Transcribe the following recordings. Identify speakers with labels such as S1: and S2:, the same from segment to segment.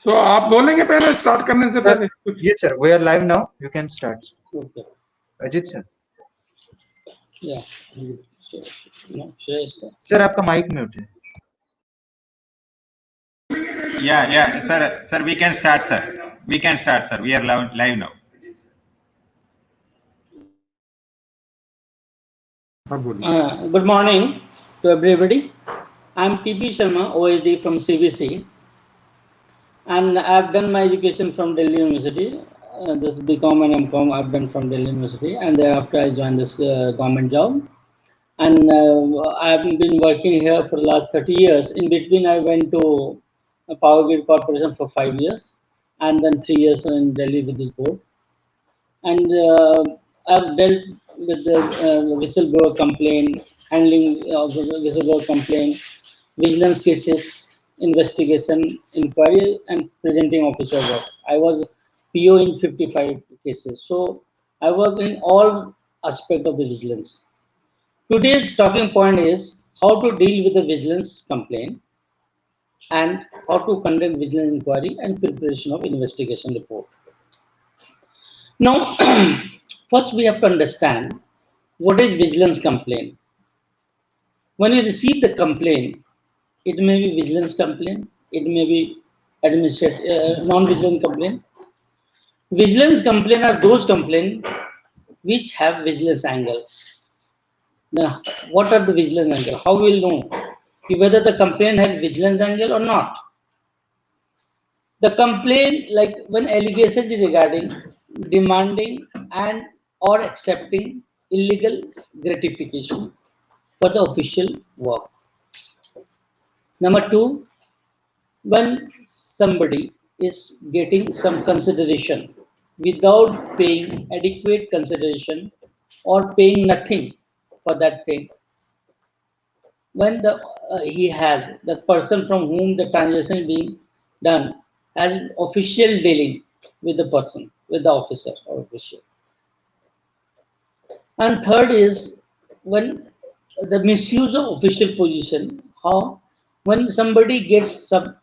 S1: So आप बोलेंगे पहले स्टार्ट करने से पहले कुछ?
S2: Yes, sir. We are live now. You can start.
S3: Okay.
S2: Ajit sir.
S3: Yeah. No, sure.
S2: Sir, आपका mic mute है.
S4: Yeah, sir, we can start, sir. We can start, sir. We are live now.
S3: Good morning to everybody. I'm TB Sharma, OSD from CVC, and I've done my education from Delhi University. This BCom and MCom I've done from Delhi University, and thereafter I joined this government job. And I've been working here for the last 30 years. In between, I went to Power Grid Corporation for 5 years, and then 3 years in Delhi with the board. And I've dealt with the whistleblower complaint, handling of the whistleblower complaint, vigilance cases, investigation, inquiry, and presenting officer work. I was PO in 55 cases. So I work in all aspects of the vigilance. Today's talking point is how to deal with the vigilance complaint and how to conduct vigilance inquiry and preparation of investigation report. Now, first we have to understand what is vigilance complaint. When you receive the complaint, it may be vigilance complaint, it may be non-vigilance complaint. Vigilance complaint are those complaints which have vigilance angle. Now, what are the vigilance angle? How we will know whether the complaint has vigilance angle or not? The complaint, like when allegations regarding demanding and or accepting illegal gratification for the official work. Number two, when somebody is getting some consideration without paying adequate consideration or paying nothing for that thing. When the person from whom the transaction is being done has official dealing with the person, with the officer or official. And third is when the misuse of official position, how when somebody gets some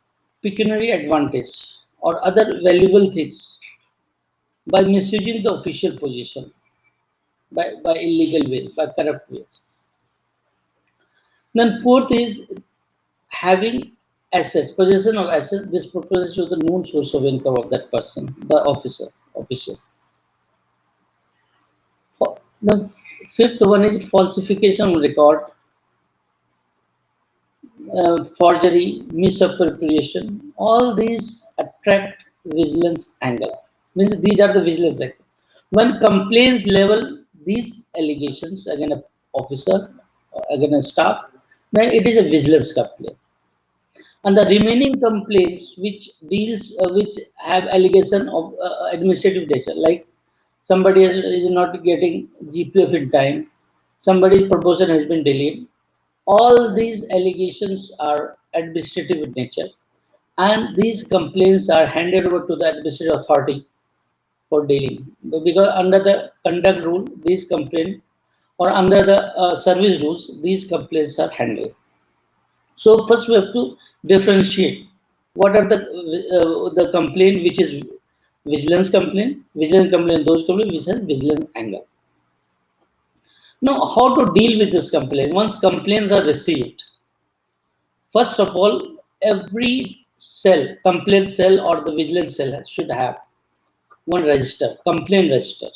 S3: pecuniary advantage or other valuable things by misusing the official position, by illegal way, by corrupt ways. Then fourth is having assets, possession of assets disproportionate to the known source of income of that person, the officer. The fifth one is falsification of record, forgery, misappropriation. All these attract vigilance angle. Means these are the vigilance angle. When complaints level these allegations against an officer, against a staff, then it is a vigilance complaint. And the remaining complaints which have allegation of administrative nature, like somebody is not getting GPF in time, somebody's promotion has been delayed. All these allegations are administrative in nature, and these complaints are handed over to the administrative authority for dealing. Because under the conduct rule, these complaints, or under the service rules, these complaints are handled. So first we have to differentiate what are the complaint which is vigilance complaint, those complaints which has vigilance angle. Now, how to deal with this complaint? Once complaints are received, first of all, every cell, complaint cell or the vigilance cell should have one register, complaint register.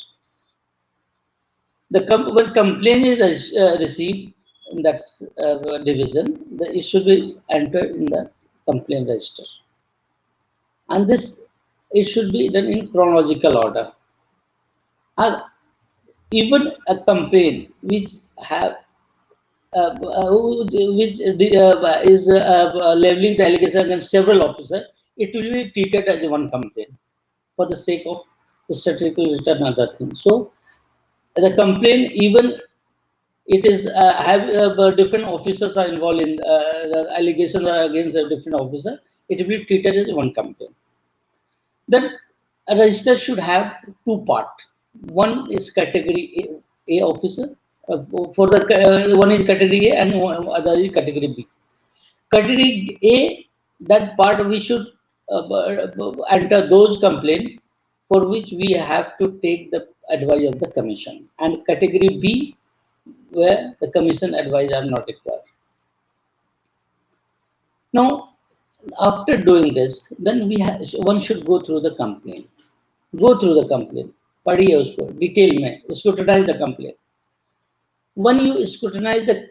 S3: When complaint is received in that division, it should be entered in the complaint register. And it should be done in chronological order. Even a complaint which is leveling the allegation against several officers, it will be treated as one complaint for the sake of the statistical return and other things. So the complaint, even it is different officers are involved in the allegations are against a different officer, it will be treated as one complaint. Then a register should have two parts. One is category A officer, one is category A and other is category B. Category A, that part we should enter those complaints for which we have to take the advice of the commission, and category B, where the commission advice are not required. Now, after doing this, then one should go through the complaint. Go through the complaint. पढ़िए उसको detail में, scrutinize the complaint. When you scrutinize the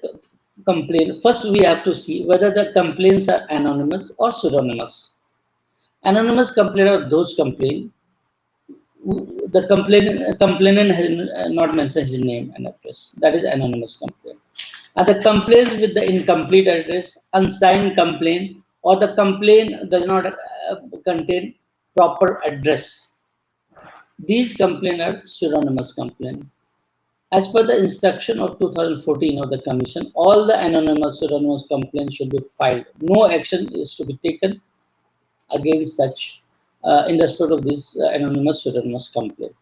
S3: complaint, first we have to see whether the complaints are anonymous or pseudonymous. Anonymous complaint are those complaints the complainant has not mentioned his name and address. That is anonymous complaint. And the complaints with the incomplete address, unsigned complaint, or the complaint does not contain proper address. These complaints are pseudonymous complaint. As per the instruction of 2014 of the Commission, all the anonymous pseudonymous complaints should be filed. No action is to be taken against such in respect of this anonymous pseudonymous complaint.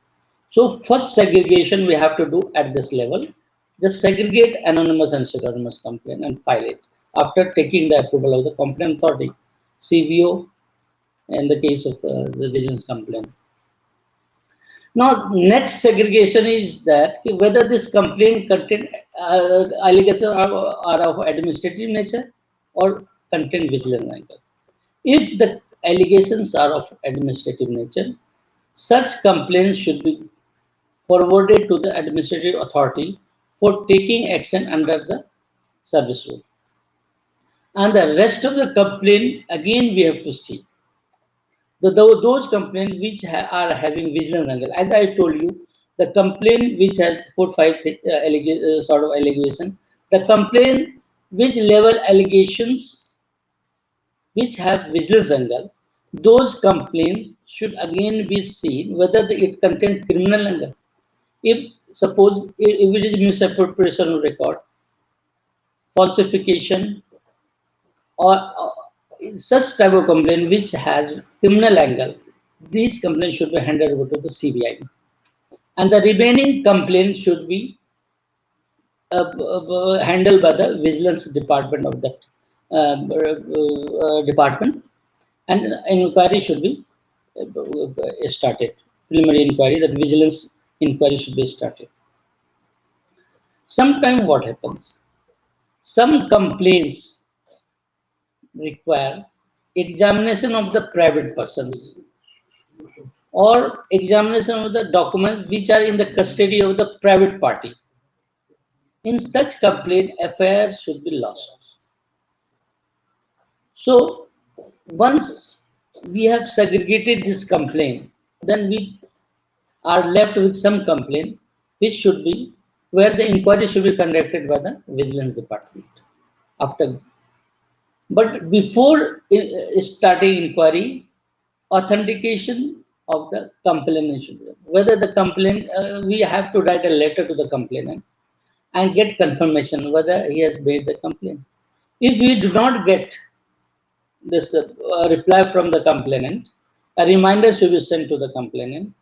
S3: So first segregation we have to do at this level. Just segregate anonymous and pseudonymous complaint and file it after taking the approval of the complaint authority, CVO, in the case of the vigilance complaint. Now, next segregation is that whether this complaint contain allegations are of administrative nature or contain vigilance angle. If the allegations are of administrative nature, such complaints should be forwarded to the administrative authority for taking action under the service rule. And the rest of the complaint, again, we have to see. Those complaints which are having vigilance angle, as I told you, the complaint which has 4-5 sort of allegation, the complaint which level allegations which have vigilance angle, those complaints should again be seen whether it contains criminal angle. If suppose if it is misappropriation of record, falsification, or such type of complaint which has criminal angle, these complaints should be handed over to the CBI, and the remaining complaints should be handled by the vigilance department of that department, and an inquiry should be started. Preliminary inquiry, that vigilance inquiry should be started. Sometimes what happens? Some complaints require examination of the private persons or examination of the documents which are in the custody of the private party. In such complaint, FIR should be lost. So once we have segregated this complaint, then we are left with some complaint which should be where the inquiry should be conducted by the vigilance department. But before starting inquiry, authentication of the complainant should be. Whether the complaint, we have to write a letter to the complainant and get confirmation whether he has made the complaint. If we do not get this reply from the complainant, a reminder should be sent to the complainant,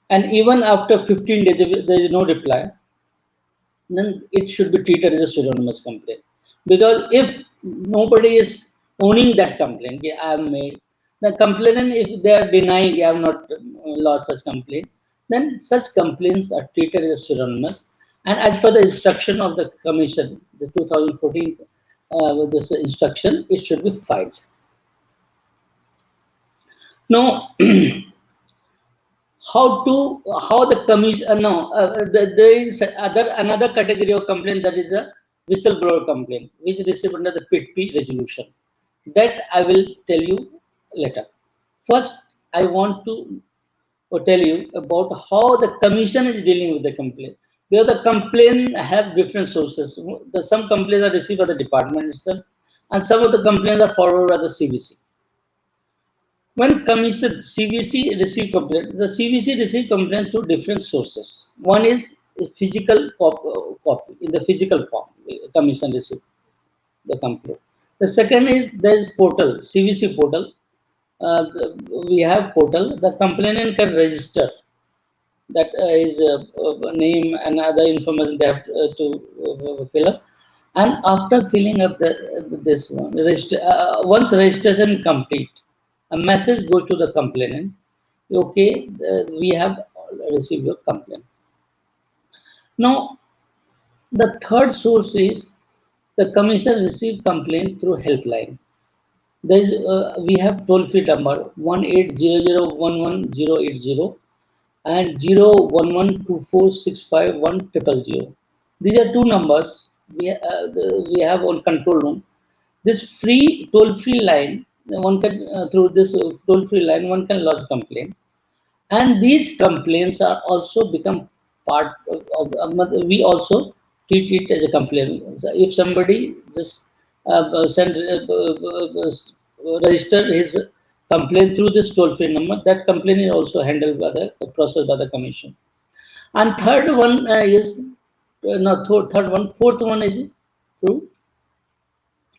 S3: and even after 15 days if there is no reply, then it should be treated as a pseudonymous complaint. Because if nobody is owning that complaint, I have made, the complainant, if they are denying I have not lost such complaint, then such complaints are treated as pseudonymous. And as per the instruction of the commission, the 2014 with this instruction, it should be filed. Now, how the commission? There is another category of complaint, that is a whistleblower complaint, which is received under the PIT-P resolution. That I will tell you later. First, I want to tell you about how the commission is dealing with the complaint. Because the complaint have different sources. Some complaints are received by the department itself, and some of the complaints are forwarded by the CVC. When commission CVC receive complaint, the CVC receive complaint through different sources. One is physical copy in the physical form. Commission receive the complaint. The second is there is portal, CVC portal. We have portal. The complainant can register. That is name and other information they have to fill up. And after filling up this one, once registration complete, a message goes to the complainant. Okay, we have received your complaint. Now, the third source is the commission received complaint through helpline. There is, we have toll-free number 1800111080 and 01124651000. These are two numbers we have on control room. This free toll-free line, one can through this toll-free line, one can lodge complaint, and these complaints are also become part we also treat it as a complaint. So if somebody just register his complaint through this toll-free number, that complaint is also handled by the processed by the commission. And third one is fourth one is through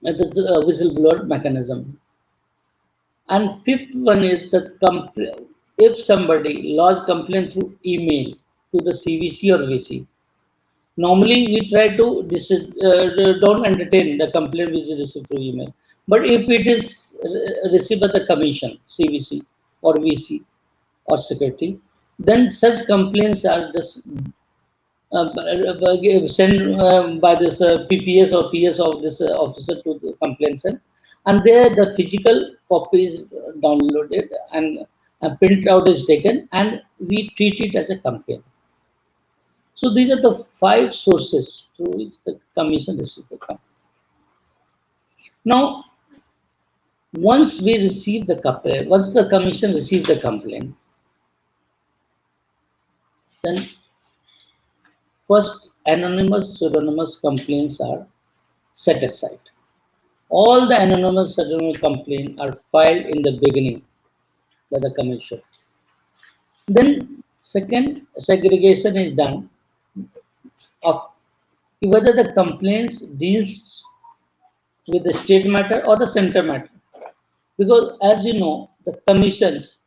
S3: this whistleblower mechanism. And fifth one is the if somebody lodge complaint through email to the CVC or VC. Normally we try to don't entertain the complaint which is received through email. But if it is received by the commission, CVC or VC or secretary, then such complaints are just sent by this PPS or PS of this officer to the complaint cell, and there the physical copy is downloaded and a printout is taken, and we treat it as a complaint. So these are the 5 sources through which the commission receives the complaint. Now, once we receive the complaint, once the commission receives the complaint, then first anonymous, pseudonymous complaints are set aside. All the anonymous, pseudonymous complaints are filed in the beginning by the commission. Then second segregation is done of whether the complaints deals with the state matter or the center matter. Because as you know, the commissions,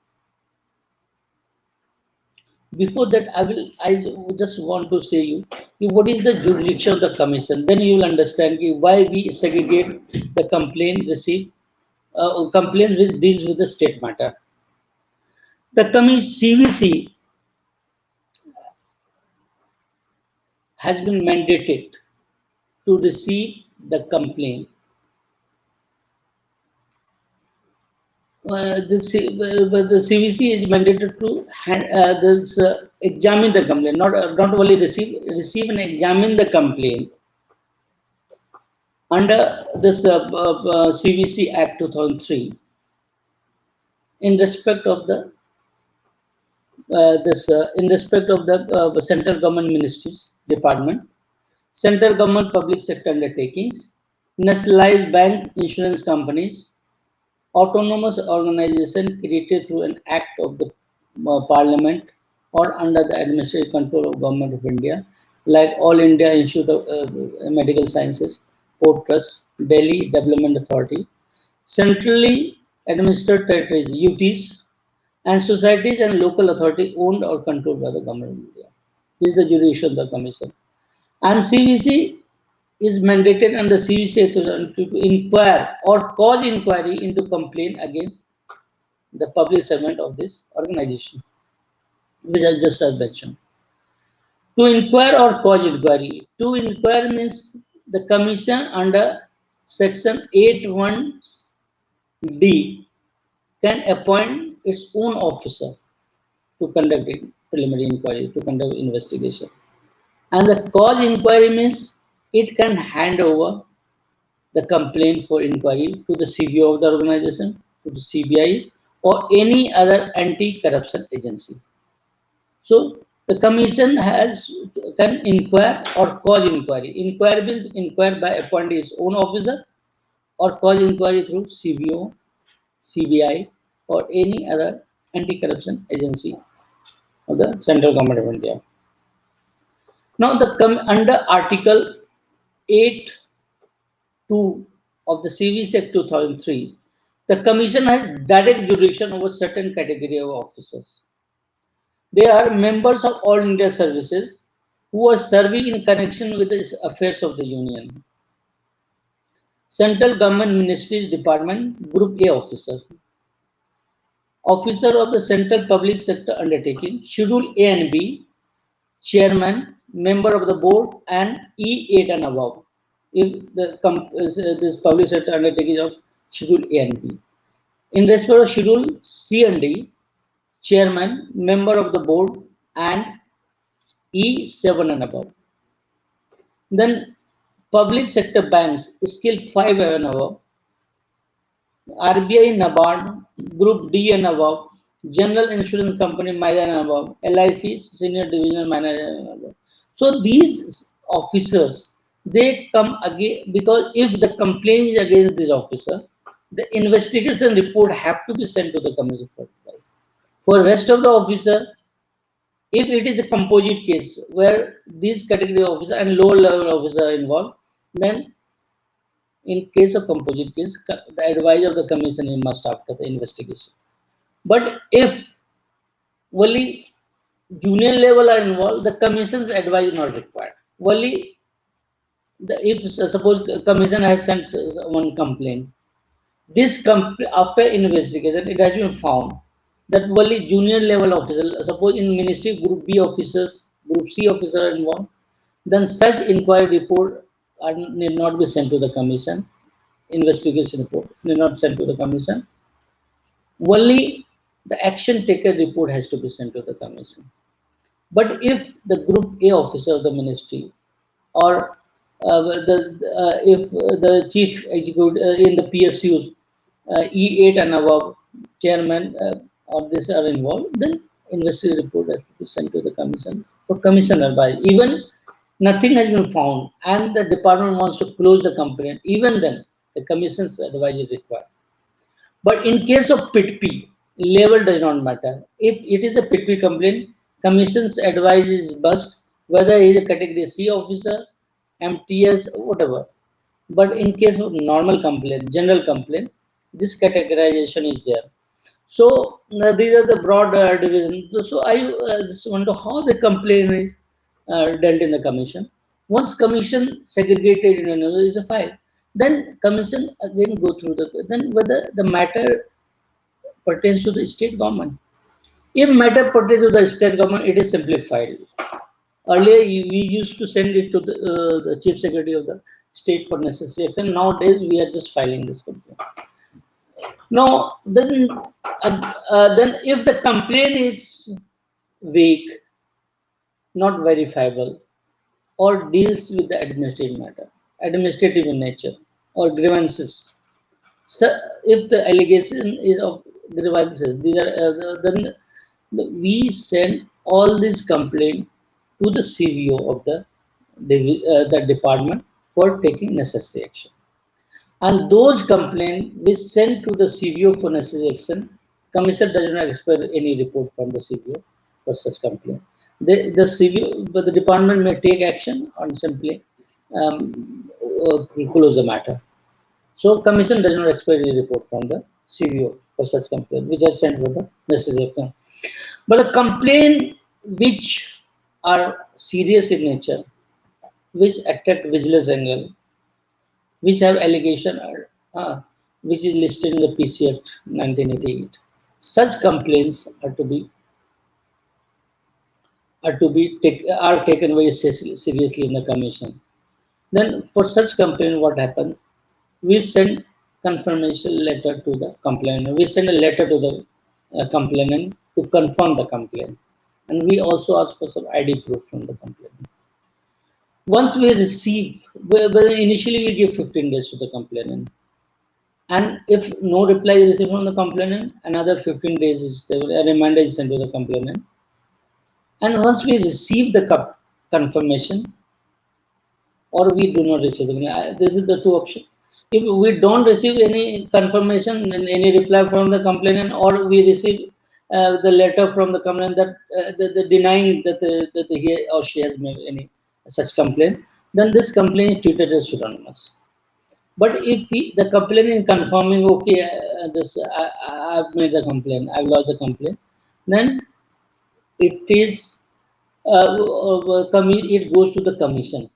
S3: before that I just want to say you what is the jurisdiction of the commission, then you will understand why we segregate the complaint received complaint which deals with the state matter. The CVC has been mandated to receive the complaint. The CVC is mandated to examine the complaint, not only receive and examine the complaint under this CVC Act 2003 in respect of the central government ministries department, central government public sector undertakings, nationalized bank insurance companies, autonomous organization created through an act of the parliament or under the administrative control of Government of India, like All India Institute of Medical Sciences, Port Trust, Delhi Development Authority, centrally administered territories, UTs, and societies and local authority owned or controlled by the Government of India. This is the jurisdiction of the commission. And CVC is mandated under CVC to inquire or cause inquiry into complaint against the public servant of this organization, which I just mentioned. To inquire or cause inquiry. To inquire means the commission under section 81D can appoint its own officer to conduct preliminary inquiry, to conduct investigation. And the cause inquiry means it can hand over the complaint for inquiry to the CBO of the organization, to the CBI, or any other anti-corruption agency. So the commission can inquire or cause inquiry. Inquiry means inquire by appointing its own officer, or cause inquiry through CBO, CBI, or any other anti-corruption agency of the central government of India. Now, under Article 8(2) of the CVC Act 2003, the Commission has direct jurisdiction over certain category of officers. They are members of All India Services who are serving in connection with the affairs of the Union. Central Government Ministries Department Group A officer. Officer of the Central Public Sector Undertaking, Schedule A and B, Chairman, Member of the Board, and E8 and above. If this public sector undertaking of Schedule A and B. In respect of Schedule C and D, Chairman, Member of the Board, and E7 and above. Then public sector banks, Skill 5 and above, RBI, NABARD, Group D and above, General Insurance Company, Manager and above, LIC, Senior Divisional Manager and above. So these officers, they come again because if the complaint is against this officer, the investigation report have to be sent to the commission for trial. For rest of the officer, if it is a composite case where these category officer and lower level officer are involved, then in case of composite case, the advice of the commission is must after the investigation. But if only junior level are involved, the commission's advice is not required. Only if suppose commission has sent one complaint, this after investigation, it has been found that only junior level officers, suppose in ministry group B officers, group C officers are involved, then such inquiry report need not be sent to the commission. Investigation report need not sent to the commission. Only the action taken report has to be sent to the commission. But if the group A officer of the ministry or if the chief executive in the PSU E8 and above chairman or this are involved, then investigation report has to be sent to the commission for commission advice. Even nothing has been found and the department wants to close the complaint, even then the commission's advice is required. But in case of PITP, level does not matter. If it is a PITP complaint, commission's advice is must, whether he is a category C officer, MTS, whatever. But in case of normal complaint, general complaint, this categorization is there. So these are the broad divisions. So I just wonder how the complaint is dealt in the commission. Once commission segregated in another is a file, then commission again go through then whether the matter pertains to the state government. If matter pertains to the state government, it is simplified. Earlier, we used to send it to the chief secretary of the state for necessary action. Nowadays, we are just filing this complaint. Now, then if the complaint is weak, not verifiable, or deals with the administrative matter, administrative in nature, or grievances. So, if the allegation is of grievances, these are then we send all these complaints to the CVO of the department for taking necessary action. And those complaints we send to the CVO for necessary action. Commission does not expect any report from the CVO for such complaint. The CVO, but the department may take action on simply close the matter. So commission does not expect any report from the CVO for such complaint, which are sent for the necessary action. But a complaint which are serious in nature, which attract vigilance angle, which have allegation, which is listed in the PC Act 1988. Such complaints are taken very seriously in the commission. Then for such complaint, what happens? We send confirmation letter to the complainant. We send a letter to the complainant to confirm the complaint. And we also ask for some ID proof from the complainant. Once we receive, initially we give 15 days to the complainant. And if no reply is received from the complainant, another 15 days is a reminder is sent to the complainant. And once we receive the confirmation, or we do not receive it, this is the two options. If we don't receive any confirmation and any reply from the complainant, or we receive the letter from the complainant that the denying that he or she has made any such complaint, then this complaint is treated as pseudonymous. But if the complainant is confirming, okay, I've made the complaint, I've lodged the complaint, then it is it goes to the commission.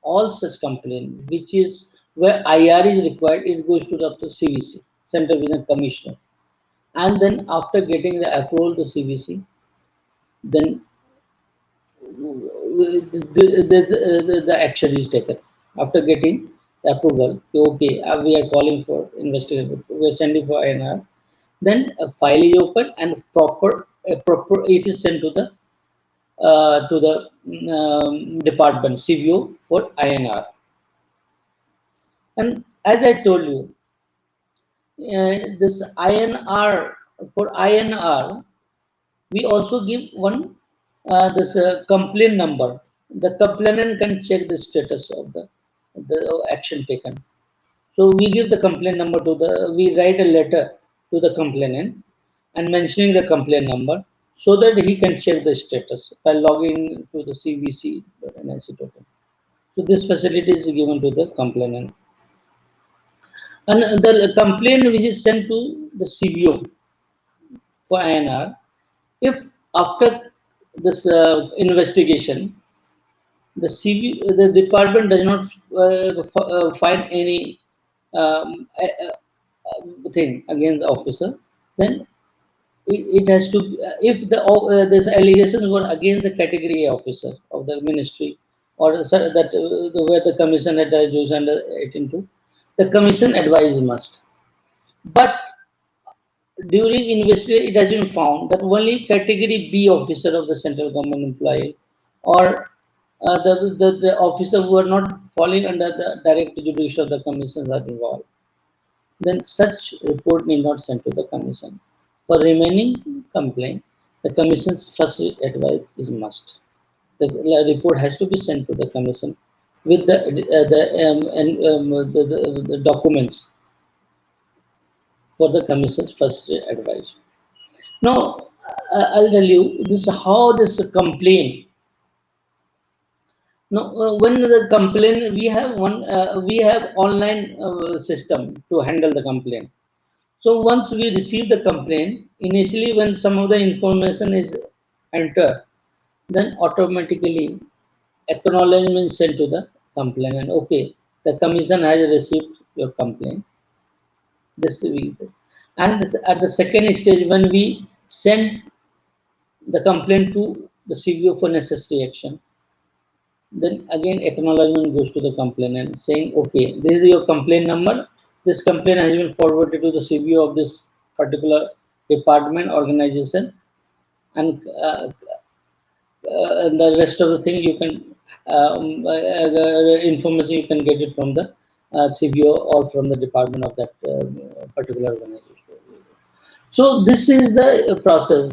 S3: All such complaint, which is where IR is required, it goes to the CVC, Central Vision Commissioner. and then after getting the approval to CVC, then the action is taken. After getting the approval, okay, we are calling for investigation, we are sending for INR, then a file is open and proper it is sent to the department CVO for INR. And as I told you, this INR, for INR, we also give one this complaint number. The complainant can check the status of the action taken. So we give the complaint number we write a letter to the complainant and mentioning the complaint number so that he can check the status by logging to the CVC NIC token. So this facility is given to the complainant. And the complaint which is sent to the CVO for INR, if after this investigation, the department does not find any thing against the officer, then it has to, if these allegations were against the category A officer of the ministry or where the commission had used under 18.2, the commission advice must. But during investigation, it has been found that only category B officer of the central government employee or the officer who are not falling under the direct jurisdiction of the commission are involved. Then such report need not send to the commission. For remaining complaint, the commission's first advice is must. The report has to be sent to the commission with the documents for the commission's first advice. Now, I'll tell you this is how this complaint. Now, when the complaint, we have online system to handle the complaint. So once we receive the complaint, initially when some of the information is entered, then automatically acknowledgement sent to the complainant. Okay, the commission has received your complaint. This we, and at the second stage, when we send the complaint to the CVO for necessary action, then again acknowledgement goes to the complainant saying, okay, this is your complaint number. This complaint has been forwarded to the CVO of this particular department, organization, and the rest of the thing you can information you can get it from the CVO or from the department of that particular organization. So this is the process.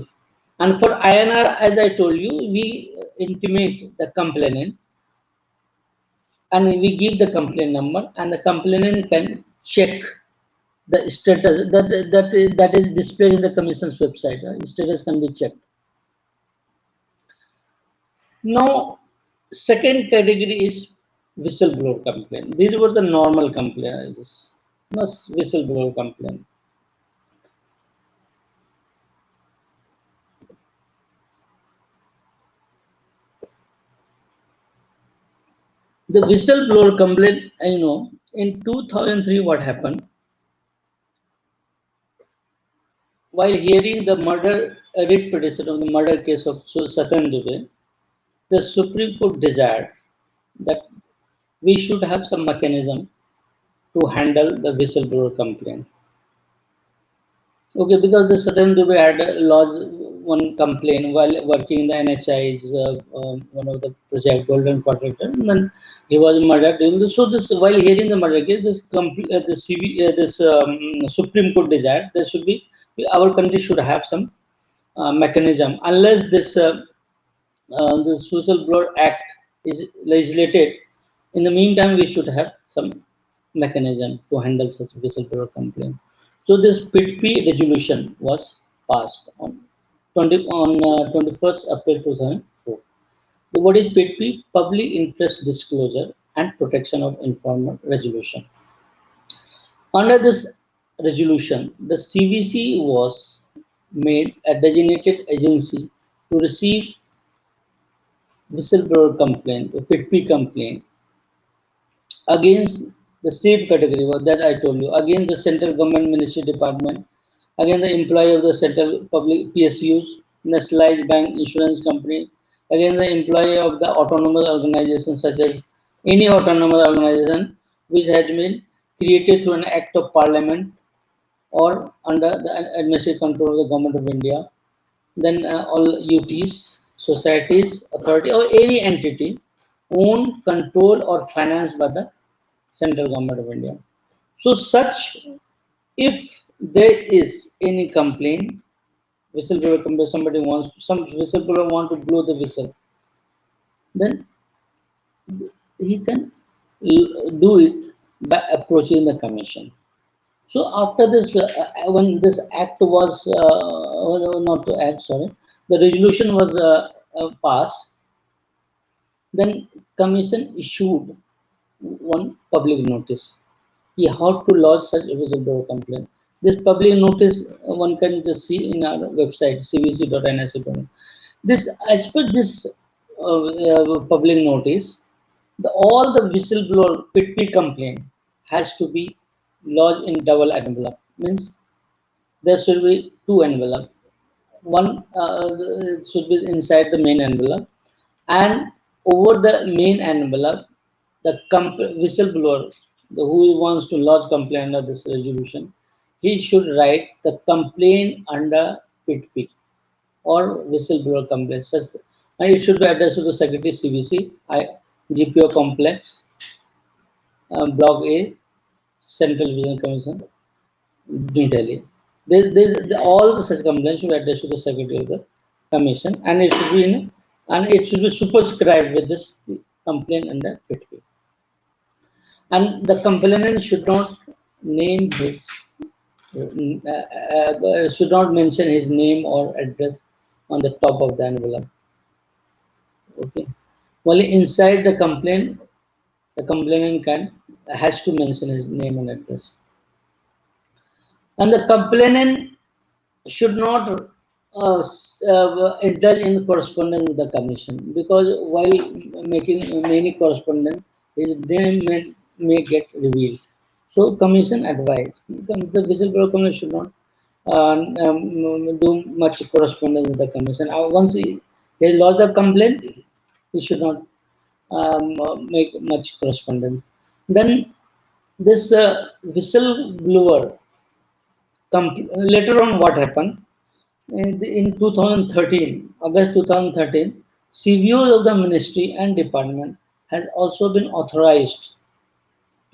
S3: And for INR, as I told you, we intimate the complainant and we give the complaint number, and the complainant can check the status that is displayed in the commission's website. Status can be checked. Now, second category is whistleblower complaint. These were the normal complaints, not whistleblower complaint. The whistleblower complaint, I know, in 2003, what happened? While hearing the murder, writ petition of the murder case of Satan Dubey, the Supreme Court desired that we should have some mechanism to handle the whistleblower complaint. Okay, because the Satan Dubey had lodged one complaint while working in the NHI's one of the project Golden Quarter, and then he was murdered during this. So this, while hearing the murder case, this Supreme Court desired there should be, our country should have some mechanism, unless this Whistleblower Act is legislated. In the meantime, we should have some mechanism to handle such whistleblower complaint. So this PITP resolution was passed on 21st April 2004. What is PITP? Public Interest Disclosure and Protection of Informer Resolution. Under this resolution, the CVC was made a designated agency to receive whistleblower complaint, a PITP complaint, against the same category that I told you, against the central government ministry department Again, the employee of the central public PSUs, nationalized bank, insurance company. Again, the employee of the autonomous organization, such as any autonomous organization which has been created through an act of parliament or under the administrative control of the government of India. Then all UTs, societies, authority, or any entity owned, controlled, or financed by the central government of India. So, such if there is any complaint, whistleblower complaint, some whistleblower want to blow the whistle, then he can do it by approaching the commission. So after this, when this act was not to act, sorry, the resolution was passed, then commission issued one public notice. He had to lodge such a whistleblower complaint. This public notice one can just see in our website cvc.nsc. This, as per this public notice, all the whistleblower PIT complaint has to be lodged in double envelope. Means there should be two envelopes. One should be inside the main envelope, and over the main envelope, the whistleblower who wants to lodge complaint under this resolution, he should write the complaint under PIT or whistleblower complaint. And it should be addressed to the Secretary CVC, GPO Complex, Block A, Central Vision Commission, New Delhi. All such complaints should be addressed to the Secretary of the Commission, and it should be superscribed with this complaint under PIT. And the complainant should not name his, should not mention his name or address on the top of the envelope. Okay. Only inside the complaint, the complainant has to mention his name and address. And the complainant should not indulge in correspondence with the commission, because while making many correspondence, his name may get revealed. So commission advice, the whistleblower commission should not do much correspondence with the commission. Once he lodged a complaint, he should not make much correspondence. Then this whistleblower, later on what happened, in 2013, August 2013, CVOs of the ministry and department has also been authorized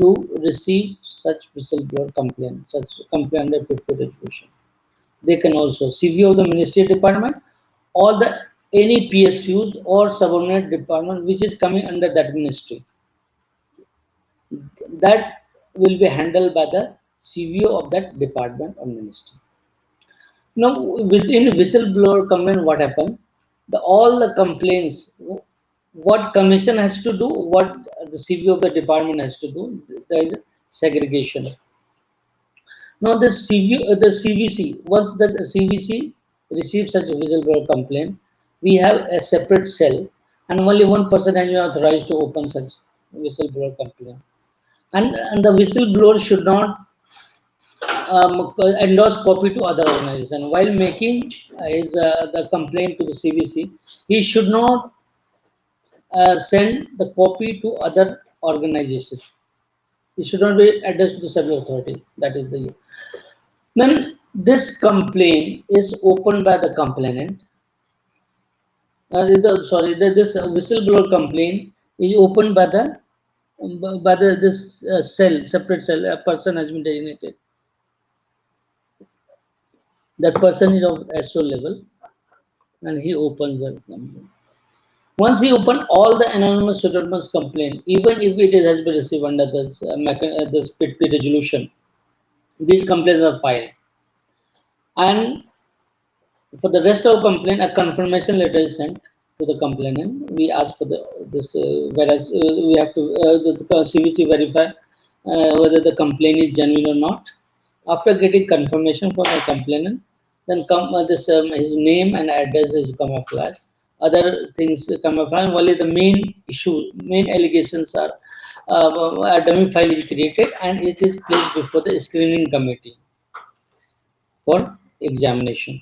S3: to receive such whistleblower complaint, such complaint under PIT resolution. They can also, CVO of the ministry department or any PSUs or subordinate department which is coming under that ministry, that will be handled by the CVO of that department or ministry. Now, within whistleblower complaint, what happened? All the complaints, what commission has to do, what the CVO of the department has to do, there is segregation. Now, the CVC, once the CVC receives such a whistleblower complaint, we have a separate cell, and only one person has been authorized to open such whistleblower complaint. And the whistleblower should not endorse copy to other organization. While making the complaint to the CVC, he should not send the copy to other organizations. It should not be addressed to the civil authority. That is the. Then this complaint is opened by the complainant. This whistleblower complaint is opened by this cell, separate cell. A person has been designated. That person is of SO level, and he opens the complaint. Once he opens all the anonymous settlements complaint, even if it has been received under this PIT resolution, these complaints are filed. And for the rest of the complaint, a confirmation letter is sent to the complainant. We ask for whereas we have to the CVC verify whether the complaint is genuine or not. After getting confirmation from the complainant, then his name and address is camouflaged. Other things camouflaged. Only the main allegations are a dummy file is created and it is placed before the screening committee for examination.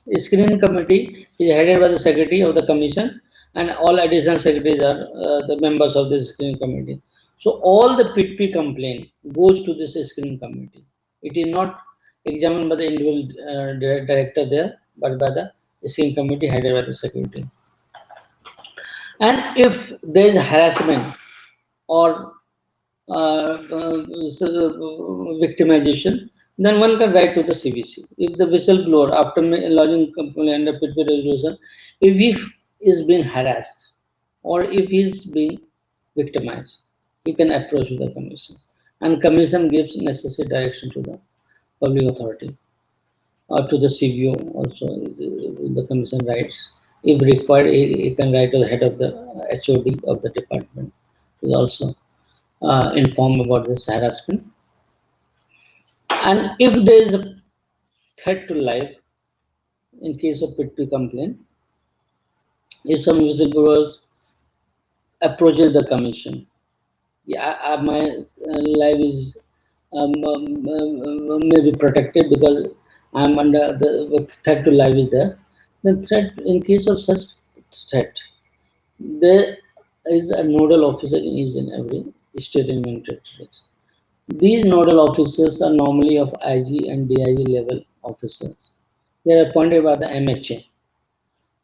S3: The screening committee is headed by the secretary of the commission, and all additional secretaries are the members of this screening committee. So all the PIT complaint goes to this screening committee. It is not examined by the individual director there, but by the screening committee headed by the secretary. And if there is harassment or victimization, then one can write to the CVC. If the whistleblower, after lodging complaint under PIT resolution, if he is being harassed or if he is being victimized, he can approach the commission, and commission gives necessary direction to the public authority or to the CVO also. The commission writes. If required, he can write to the head of the HOD of the department, who is also inform about this harassment. And if there is a threat to life, in case of PIT complaint, if some whistleblower approaches the commission, yeah, my life is maybe protected because I'm under the threat to life is there. Then threat, in case of such threat, there is a nodal officer in each and every state and union territories. These nodal officers are normally of IG and DIG level officers. They are appointed by the MHA.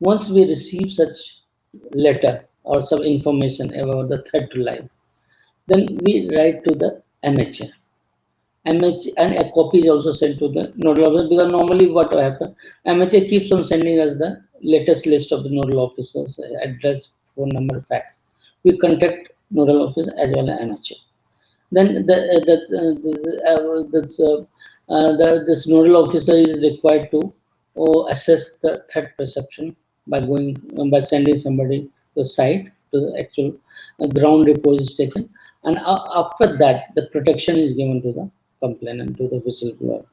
S3: Once we receive such letter or some information about the threat to life, then we write to the MHA. MHA, and a copy is also sent to the nodal officer, because normally what happens, MHA keeps on sending us the latest list of the nodal officers, address, phone number, fax. We contact nodal officer as well as MHA. Then this nodal officer is required to assess the threat perception by sending somebody to the site, to the actual ground report is taken, and after that the protection is given to the complainant, to the whistleblower.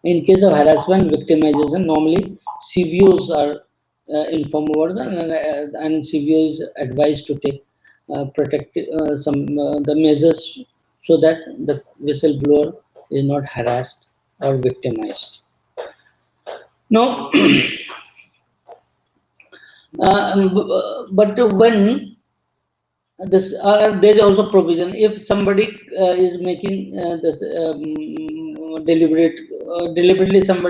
S3: In case of harassment, victimization, normally CVOs are informed about that, and CVO is advised to take the measures so that the whistleblower is not harassed or victimized. Now, but when this, there is also provision, if somebody is making this deliberately some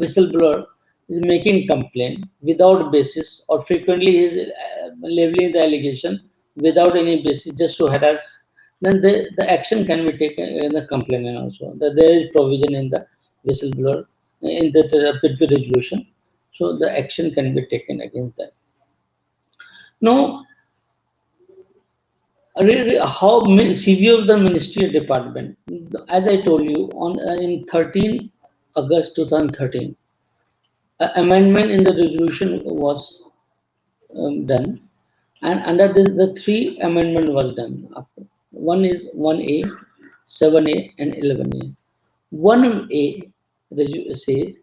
S3: whistleblower is making complaint without basis, or frequently is leveling the allegation without any basis just to harass, then the action can be taken in the complainant also. There is provision in the whistleblower in the PIT resolution, so the action can be taken against that. Now, how CVO of the Ministry Department, as I told you, in 13 August 2013, amendment in the resolution was done, and under this the three amendment was done. One is 1A, 7A, and 11A. 1A says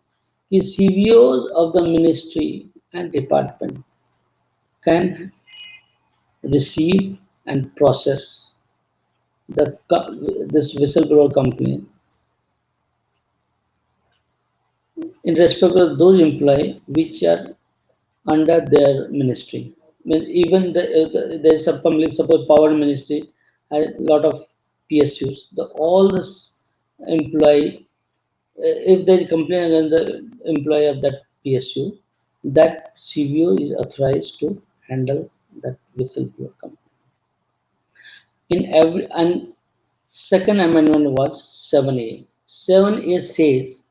S3: the CVOs of the ministry and department can receive and process this whistleblower complaint in respect of those employees which are under their ministry. Even there is a public support power ministry has a lot of PSUs. All this employee, if there is a complaint against the employee of that PSU, that CVO is authorized to handle that whistleblower complaint. And second amendment was 7A. 7A says,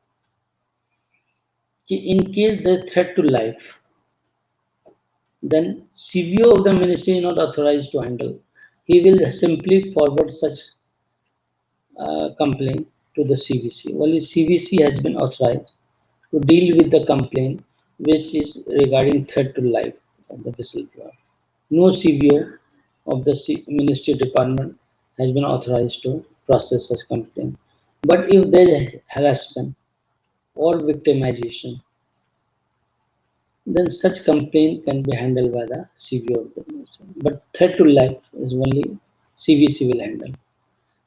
S3: in case the threat to life, then CVO of the ministry is not authorized to handle. He will simply forward such complaint to the CVC. Only CVC has been authorized to deal with the complaint which is regarding threat to life of the whistleblower. No CVO of the Ministry Department has been authorized to process such complaint. But if there is harassment or victimization, then such complaint can be handled by the CVO of the ministry. But threat to life is only CVC will handle.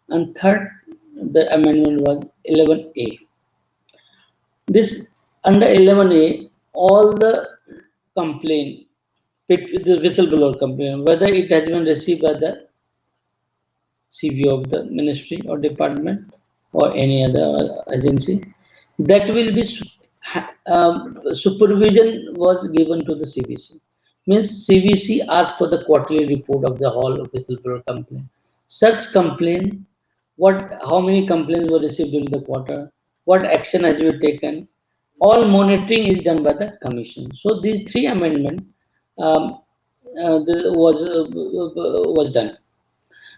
S3: And third, the amendment was 11A. This under 11A, all the complaint, the whistleblower complaint, whether it has been received by the CVO of the ministry or department or any other agency, that will be supervision was given to the CVC. Means CVC asked for the quarterly report of the whole whistleblower complaint. Such complaint, how many complaints were received during the quarter, what action has been taken, all monitoring is done by the commission. So these three amendments was done.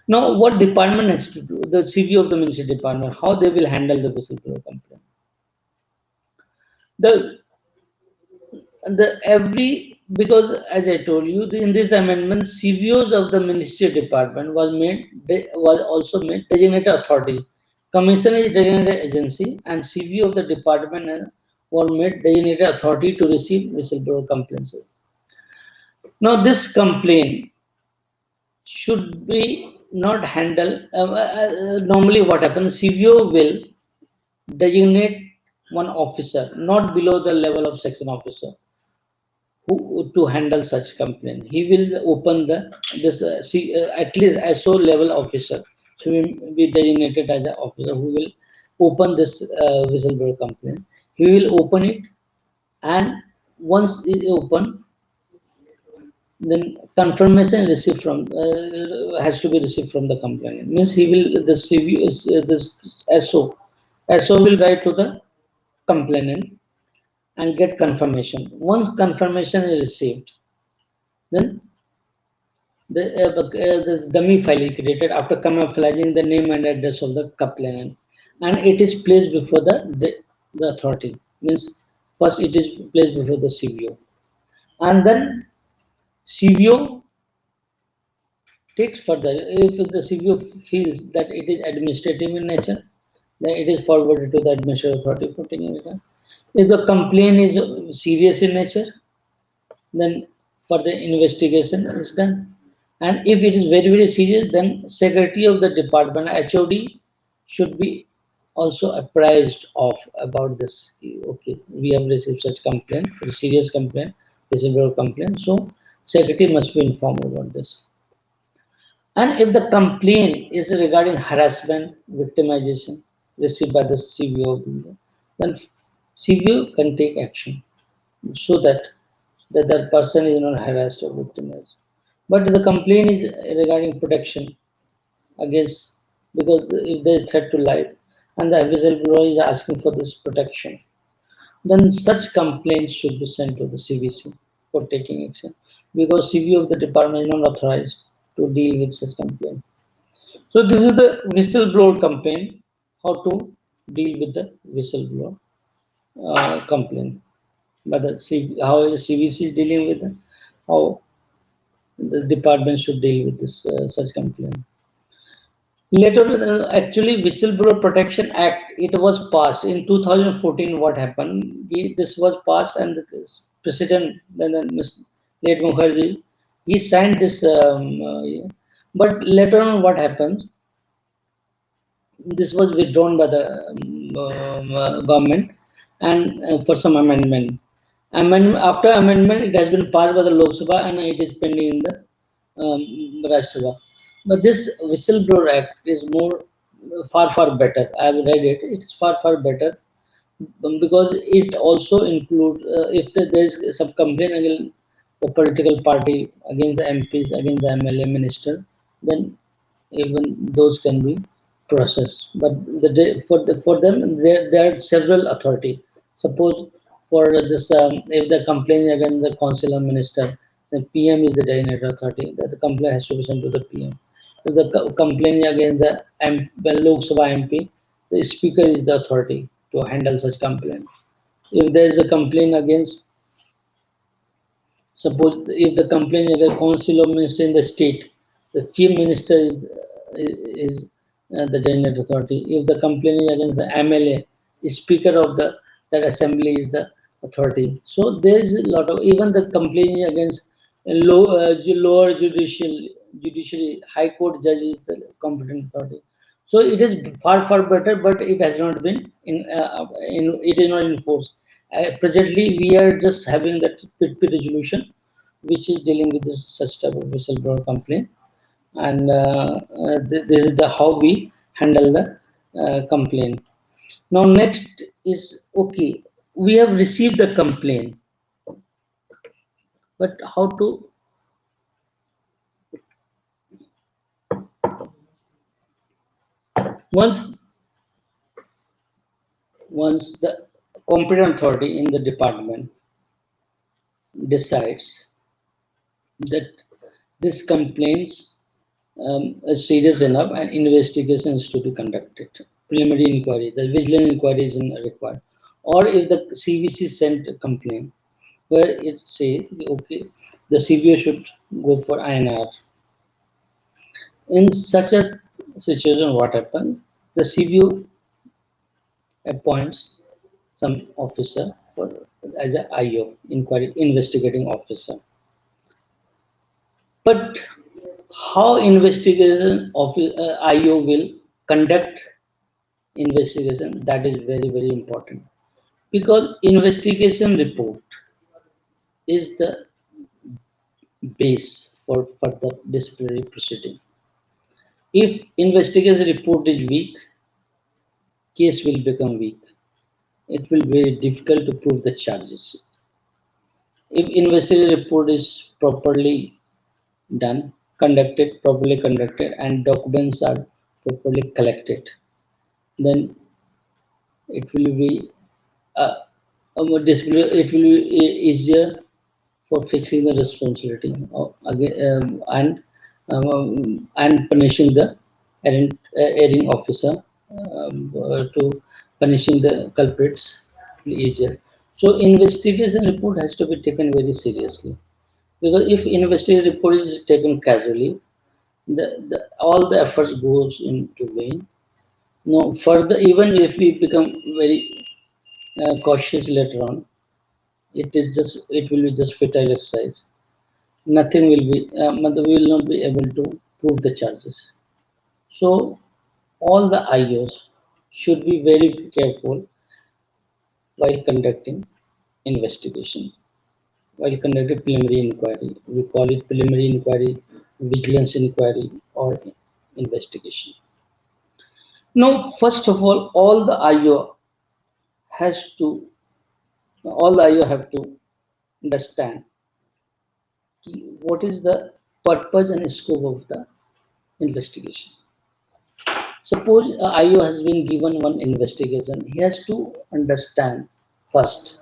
S3: Now, what department has to do? The CVO of the ministry department, how they will handle the whistleblower complaint. Because as I told you, in this amendment, CVOs of the ministry department was also made designated authority. Commission is designated agency, and CVO of the department were made designated authority to receive whistleblower complaints. Now, this complaint should be not handled. Normally, what happens? CVO will designate one officer, not below the level of section officer, who to handle such complaint. He will open at least SO level officer should be designated as an officer who will open this whistleblower complaint. He will open it, and once it is open, then confirmation received from has to be received from the complainant. Means he will the CV this SO will write to the complainant and get confirmation. Once confirmation is received, then the dummy file is created after camouflaging the name and address of the complainant, and it is placed before the authority. Means first it is placed before the CVO, and then CVO takes further. If the CVO feels that it is administrative in nature, then it is forwarded to the administrative authority for taking it up. If the complaint is serious in nature, then further investigation is done. And if it is very, very serious, then secretary of the department, HOD, should be also apprised of about this. Okay, we have received such complaint, a serious complaint, whistleblower complaint. So secretary must be informed about this. And if the complaint is regarding harassment, victimization received by the CVO, then CVO can take action so that that person is not harassed or victimized. But the complaint is regarding protection against, because if there is threat to life and the whistleblower is asking for this protection, then such complaints should be sent to the CVC for taking action, because CVO of the department is not authorized to deal with such complaint. So this is the whistleblower complaint, how to deal with the whistleblower complaint. But how CVC is dealing with it, how the department should deal with this such complaint. Later, actually, Whistleblower Protection Act, it was passed in 2014. What happened? This was passed, and the President, late Mukherjee, he signed this. But later on, what happened? This was withdrawn by the government, and for some amendment. After amendment, it has been passed by the Lok Sabha, and it is pending in the Rajya Sabha. But this Whistleblower Act is far better. I have read it. It's far better, because it also includes if there is some complaint against the political party, against the MPs, against the MLA minister, then even those can be processed. But for them, there are several authority. Suppose for this, if the complaint against the council or minister, the PM is the designated authority. That the complaint has to be sent to the PM. If the complaint against the Lok Sabha MP, the speaker is the authority to handle such complaint. If there is a complaint against, suppose if the complaint against council or minister in the state, the chief minister is the designated authority. If the complaint is against the MLA, the speaker of that assembly is the authority. So there is a lot of, even the complaint against lower judiciary, high court judge is the competent authority. So it is far better, but it has not been it is not in force. Presently, we are just having that PIP resolution, which is dealing with this such type of whistleblower complaint, and this is the how we handle the complaint. Now, next is okay. We have received the complaint, but how to once the competent authority in the department decides that this complaints is serious enough and investigation is to be conducted. Preliminary inquiry, the vigilance inquiry is required. Or if the CVC sent a complaint where it says, okay, the CBO should go for INR. In such a situation, what happens? The CBO appoints some officer for as a IO, inquiry investigating officer. But how investigation of IO will conduct investigation, that is very important, because investigation report is the base for further disciplinary proceeding. If investigation report is weak, case will become weak. It will be very difficult to prove the charges. If investigation report is properly done, properly conducted, and documents are properly collected, then it will be it will be easier for fixing the responsibility and punishing the erring officer to punishing the culprits easier. So investigation report has to be taken very seriously, because if investigation report is taken casually, all the efforts goes into vain. No further, even if we become very cautious later on, it will be just futile exercise. Nothing will be we will not be able to prove the charges. So all the IOs should be very careful while conducting investigation, while conducting preliminary inquiry. We call it preliminary inquiry, vigilance inquiry, or investigation. Now, first of all the IO has to, all the IO have to understand what is the purpose and scope of the investigation. Suppose IO has been given one investigation, he has to understand first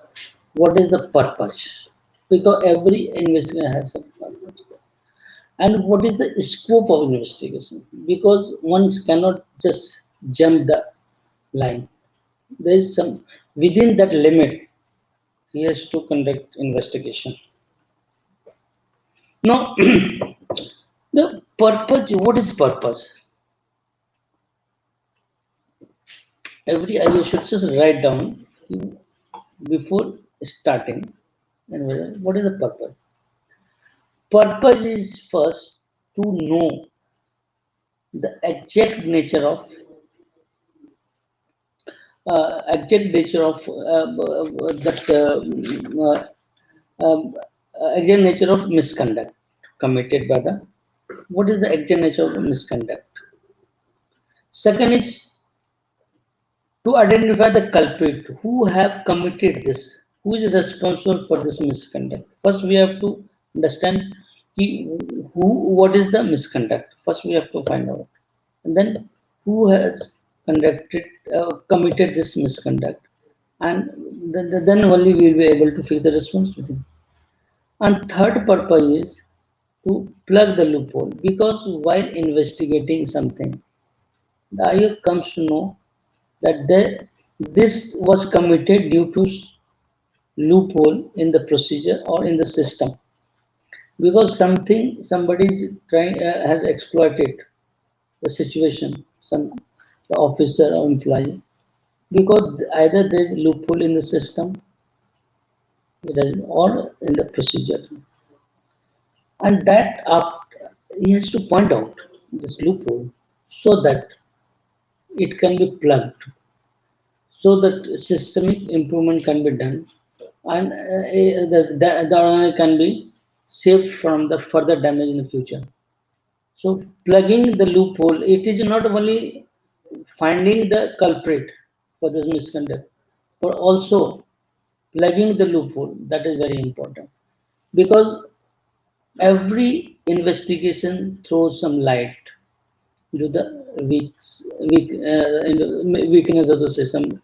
S3: what is the purpose, because every investigation has a purpose, and what is the scope of investigation, because one cannot just jump the line. There is some within that limit he has to conduct investigation. Now, the purpose, what is purpose? Every IO should just write down before starting and what is the purpose. Purpose is first to know the exact nature of exact nature of misconduct committed by the, what is the exact nature of misconduct. Second is to identify the culprit who have committed this, who is responsible for this misconduct. First we have to understand what is the misconduct. First we have to find out, and then who has committed this misconduct, and then only we will be able to fix the responsibility. And third purpose is to plug the loophole, because while investigating something, the IO comes to know that this was committed due to loophole in the procedure or in the system, because somebody is trying has exploited the situation, the officer or employee, because either there is loophole in the system or in the procedure, and that after he has to point out this loophole so that it can be plugged so that systemic improvement can be done, and the organization can be saved from the further damage in the future. So plugging the loophole, it is not only finding the culprit for this misconduct, but also plugging the loophole. That is very important, because every investigation throws some light into the weakness of the system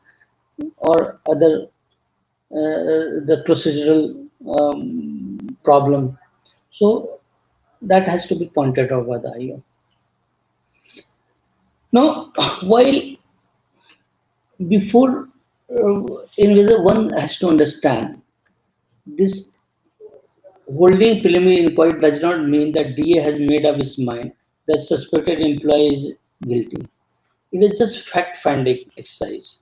S3: or other the procedural problem. So that has to be pointed out by the IO. Now, while before one has to understand this, holding preliminary inquiry does not mean that DA has made up his mind that suspected employee is guilty. It is just fact-finding exercise,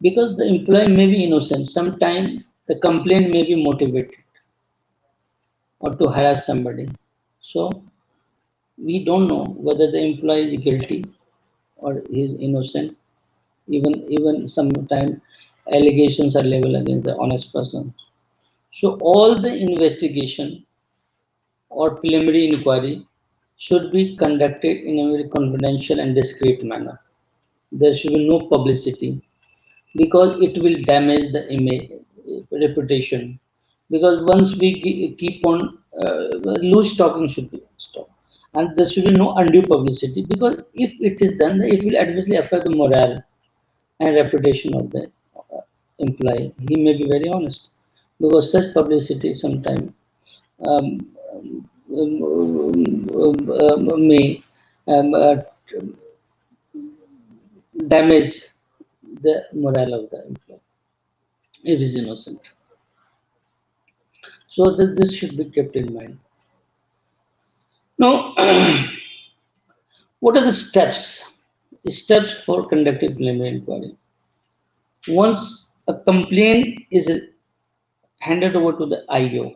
S3: because the employee may be innocent. Sometimes the complaint may be motivated or to harass somebody. So we don't know whether the employee is guilty or he is innocent. Even sometimes allegations are leveled against the honest person. So all the investigation or preliminary inquiry should be conducted in a very confidential and discreet manner. There should be no publicity, because it will damage the image, reputation. Because once we keep on loose talking should be stopped, and there should be no undue publicity, because if it is done, it will adversely affect the morale and reputation of the employee. He may be very honest, because such publicity sometimes um, may damage the morale of the employee if he is innocent. So this should be kept in mind. Now, what are the steps? Steps for conducting preliminary inquiry. Once a complaint is handed over to the IO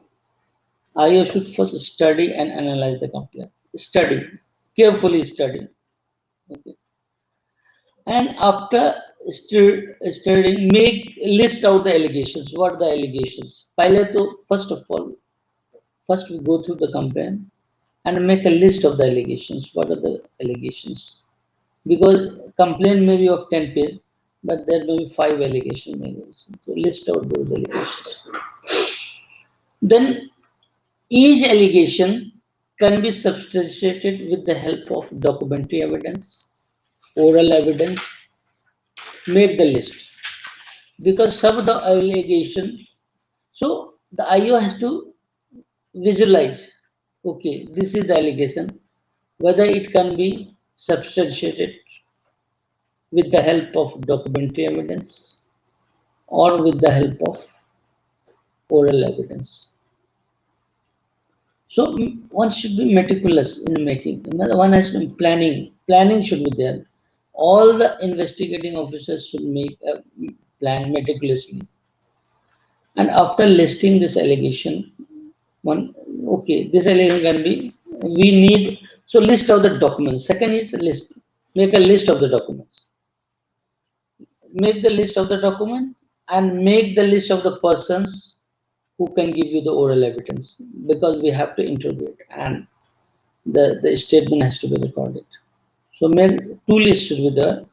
S3: should first study and analyze the complaint. Carefully study. Okay. And after studying, list out the allegations. What are the allegations? First of all, we go through the complaint and make a list of the allegations. What are the allegations? Because complaint may be of 10 pages, but there may be 5 allegations. Maybe. So list out those allegations. Then each allegation can be substantiated with the help of documentary evidence, oral evidence. Make the list, because some of the allegation, so the IO has to visualize, okay, this is the allegation, whether it can be substantiated with the help of documentary evidence or with the help of oral evidence. So one should be meticulous in making. One has to be planning. Planning should be there. All the investigating officers should make a plan meticulously. And after listing this allegation, this allegation can be, we need, so list out the documents. Second is list, make a list of the documents. Make the list of the document and make the list of the persons who can give you the oral evidence, because we have to interview it and the statement has to be recorded. So make 2 lists should be there.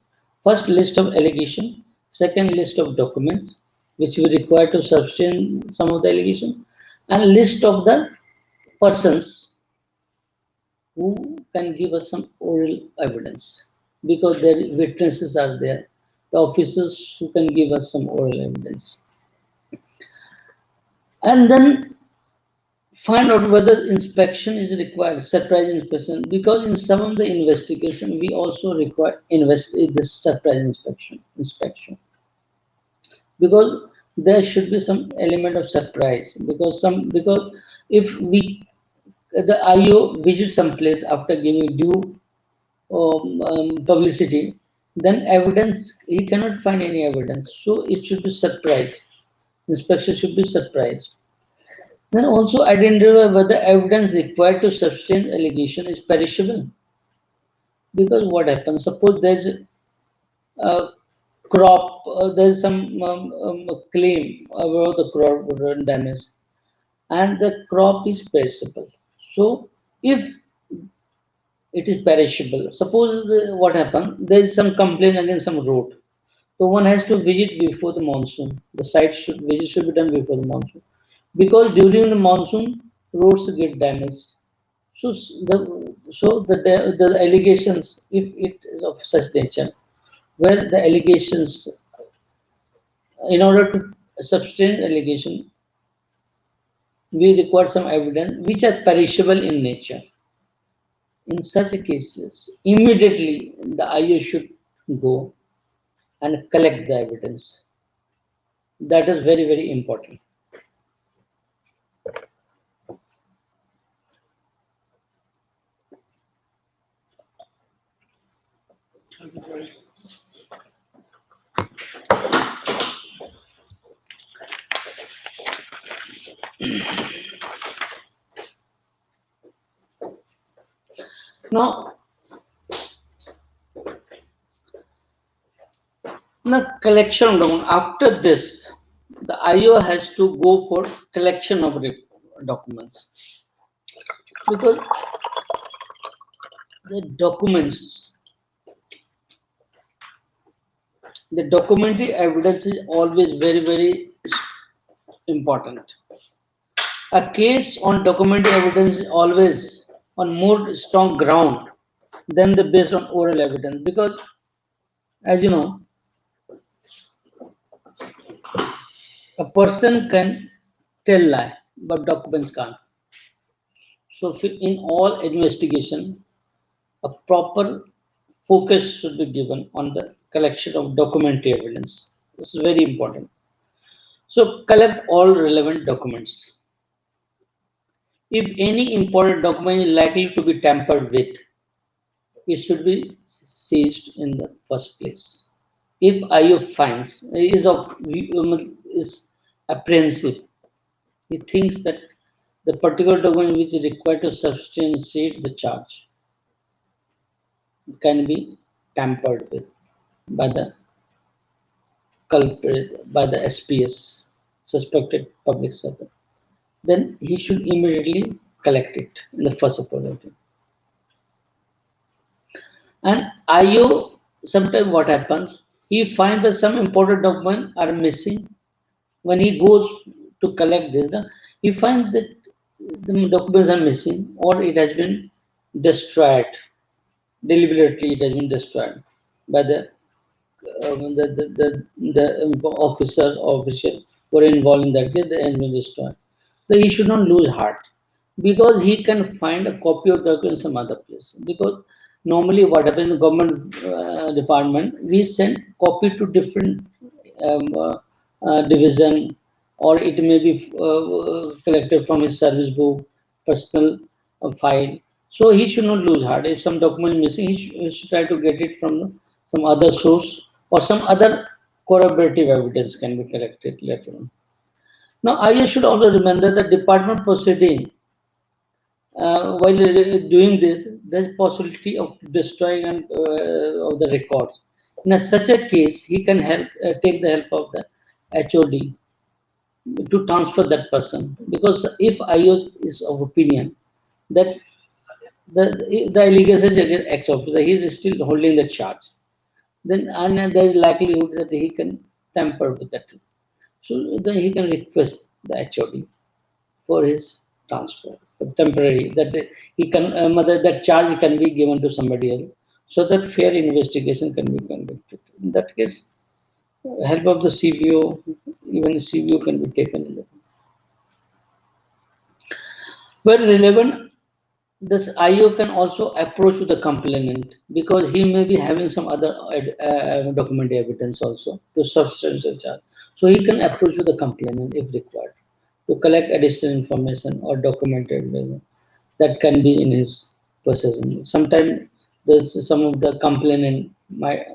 S3: First, list of allegation. Second, list of documents which we require to substantiate some of the allegation, and list of the persons who can give us some oral evidence, because their witnesses are there, the officers who can give us some oral evidence. And then find out whether inspection is required, surprise inspection, because in some of the investigation we also require this surprise inspection, because there should be some element of surprise, because if the IO visits some place after giving due publicity, then evidence, he cannot find any evidence, so it should be surprise. Inspection should be surprise. Then also identify whether evidence required to sustain allegation is perishable. Because what happens? Suppose there's crop, there's some claim about the crop damage, and the crop is perishable. So if it is perishable, suppose what happened, there is some complaint against some road. So one has to visit before the monsoon. The visit should be done before the monsoon, because during the monsoon roads get damaged. So the allegations, if it is of such nature, where the allegations, in order to sustain allegation, we require some evidence which are perishable in nature. In such cases, immediately the IO should go and collect the evidence. That is very, very important. Now, the collection of documents. After this, the IO has to go for collection of documents, because the documents, the documentary evidence is always very, very important. A case on documentary evidence is always on more strong ground than the based on oral evidence, because as you know, a person can tell lie, but documents can't. So in all investigation, a proper focus should be given on the collection of documentary evidence. This is very important. So collect all relevant documents. If any important document is likely to be tampered with, it should be seized in the first place. If IO finds is apprehensive, he thinks that the particular document which is required to substantiate the charge can be tampered with by the culprit, by the SPS, suspected public servant, then he should immediately collect it in the first opportunity. And IO, sometimes what happens, he finds that some important documents are missing. When he goes to collect this, he finds that the documents are missing, or it has been destroyed. Deliberately, it has been destroyed by the officer or official who are involved in that case. The has been destroyed. So he should not lose heart, because he can find a copy of the document in some other place. Because normally what happens in the government department, we send copy to different division, or it may be collected from his service book, personal file. So he should not lose heart. If some document is missing, he should try to get it from some other source, or some other corroborative evidence can be collected later on. Now, I should also remember that department proceeding, while doing this, there's possibility of destroying of the records. In such a case, he can take the help of the HOD to transfer that person. Because if IO is of opinion that the allegation against ex officer, he is still holding the charge, then there is likelihood that he can tamper with that. So then he can request the HOD for his transfer, for temporary, that he can that charge can be given to somebody else, so that fair investigation can be conducted. In that case, help of the CVO, even the CVO can be taken in that. Where relevant, this IO can also approach to the complainant, because he may be having some other documentary evidence also to substantial charge. So he can approach to the complainant if required to collect additional information or documentary evidence that can be in his possession. Sometimes there's some of the complainant might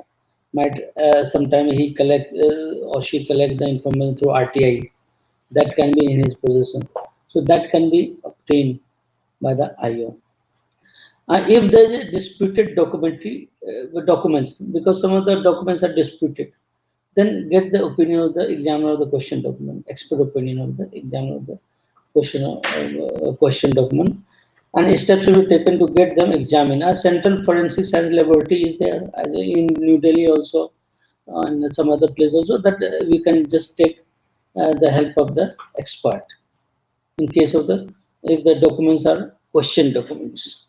S3: sometimes he collect or she collect the information through RTI that can be in his possession. So that can be obtained by the IO. If there is a disputed documents, because some of the documents are disputed, then get the opinion of the examiner of the question document, expert opinion of the examiner of the question document, and steps will be taken to get them examined. A central forensic science laboratory is there, as in New Delhi also, and some other place also, that we can just take the help of the expert in case of the if the documents are question documents.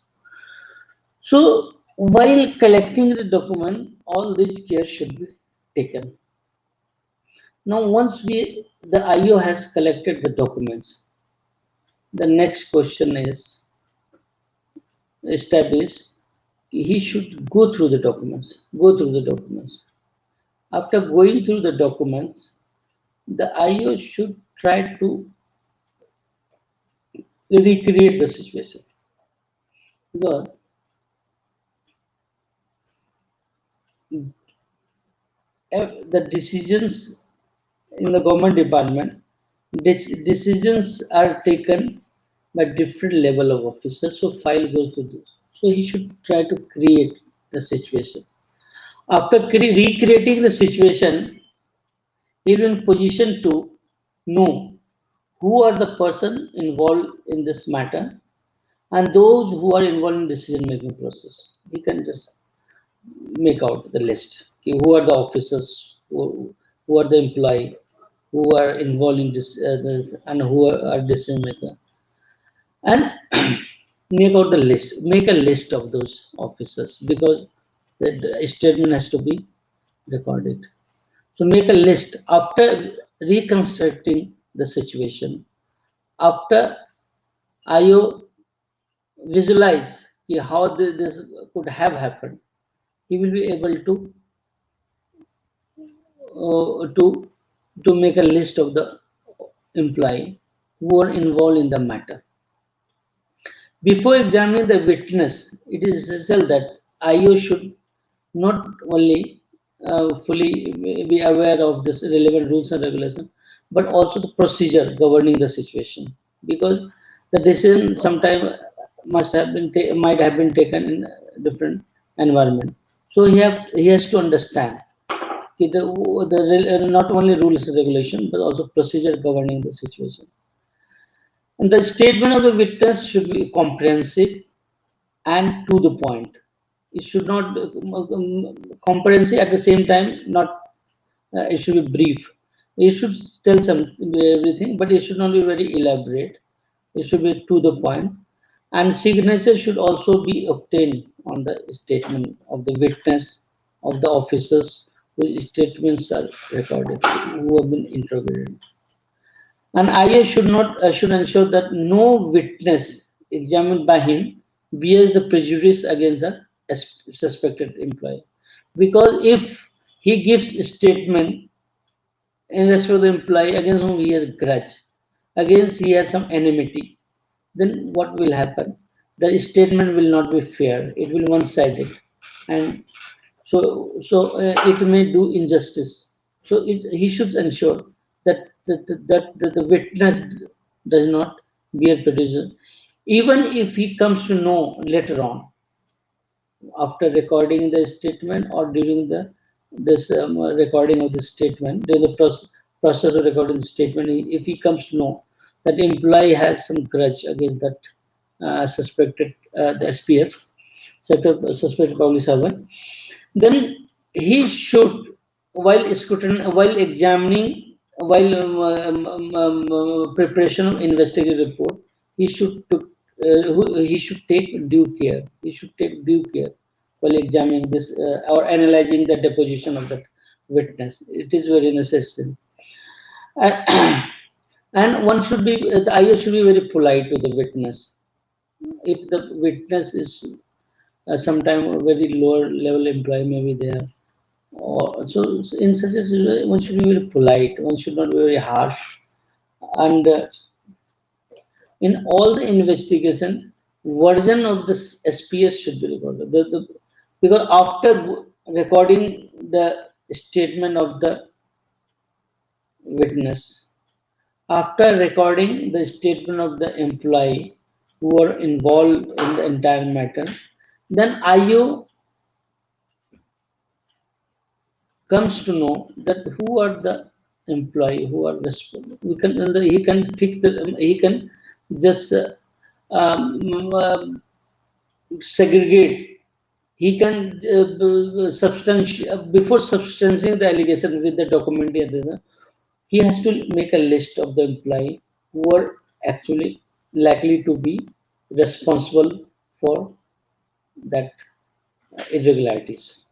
S3: So while collecting the document, all this care should be taken. Now, once the IO has collected the documents, the next question is established. He should go through the documents. Go through the documents. After going through the documents, the IO should try to recreate the situation. Because the decisions in the government department, decisions are taken by different level of officers. So file goes to this. So he should try to create the situation. After recreating the situation, he will be in position to know who are the person involved in this matter and those who are involved in decision making process. He can just make out the list. Okay, who are the officers, who are the employee, who are involved in this and who are decision maker, and make out the list. Make a list of those officers because the statement has to be recorded. So make a list after reconstructing the situation. After IO visualize how this could have happened, he will be able to uh, to to make a list of the employee who are involved in the matter. Before examining the witness, it is essential that IO should not only fully be aware of this relevant rules and regulations, but also the procedure governing the situation. Because the decision sometimes might have been taken in a different environment. So he has to understand not only rules and regulation, but also procedure governing the situation. And the statement of the witness should be comprehensive and to the point. It should not comprehensive at the same time, not it should be brief. It should tell some everything, but it should not be very elaborate. It should be to the point. And signature should also be obtained on the statement of the witness, of the officers whose statements are recorded, who have been interrogated. And IS should not should ensure that no witness examined by him bears the prejudice against the suspected employee. Because if he gives a statement in respect of the employee against whom he has grudge, against he has some enmity, then what will happen? The statement will not be fair. It will one-sided, and it may do injustice. So he should ensure that the witness does not bear prejudice, even if he comes to know later on after recording the statement or during this recording of the statement, during the process of recording the statement, if he comes to know that the employee has some grudge against that suspected the SPS, suspected public servant, then he should, while examining, while preparation of investigative report, he should he should take due care. He should take due care while examining this or analyzing the deposition of that witness. It is very necessary. And and one should be the IO should be very polite to the witness. If the witness is sometime a very lower level employee may be there, or so in such a situation one should be very polite, one should not be very harsh, and in all the investigation version of this SPS should be recorded, because after recording the statement of the witness, after recording the statement of the employee, who are involved in the entire matter. Then IO comes to know that who are the employee, who are responsible. He can fix he can just um, um, segregate. He can before substantiating the allegation with the document, he has to make a list of the employee who are actually likely to be responsible for that irregularities.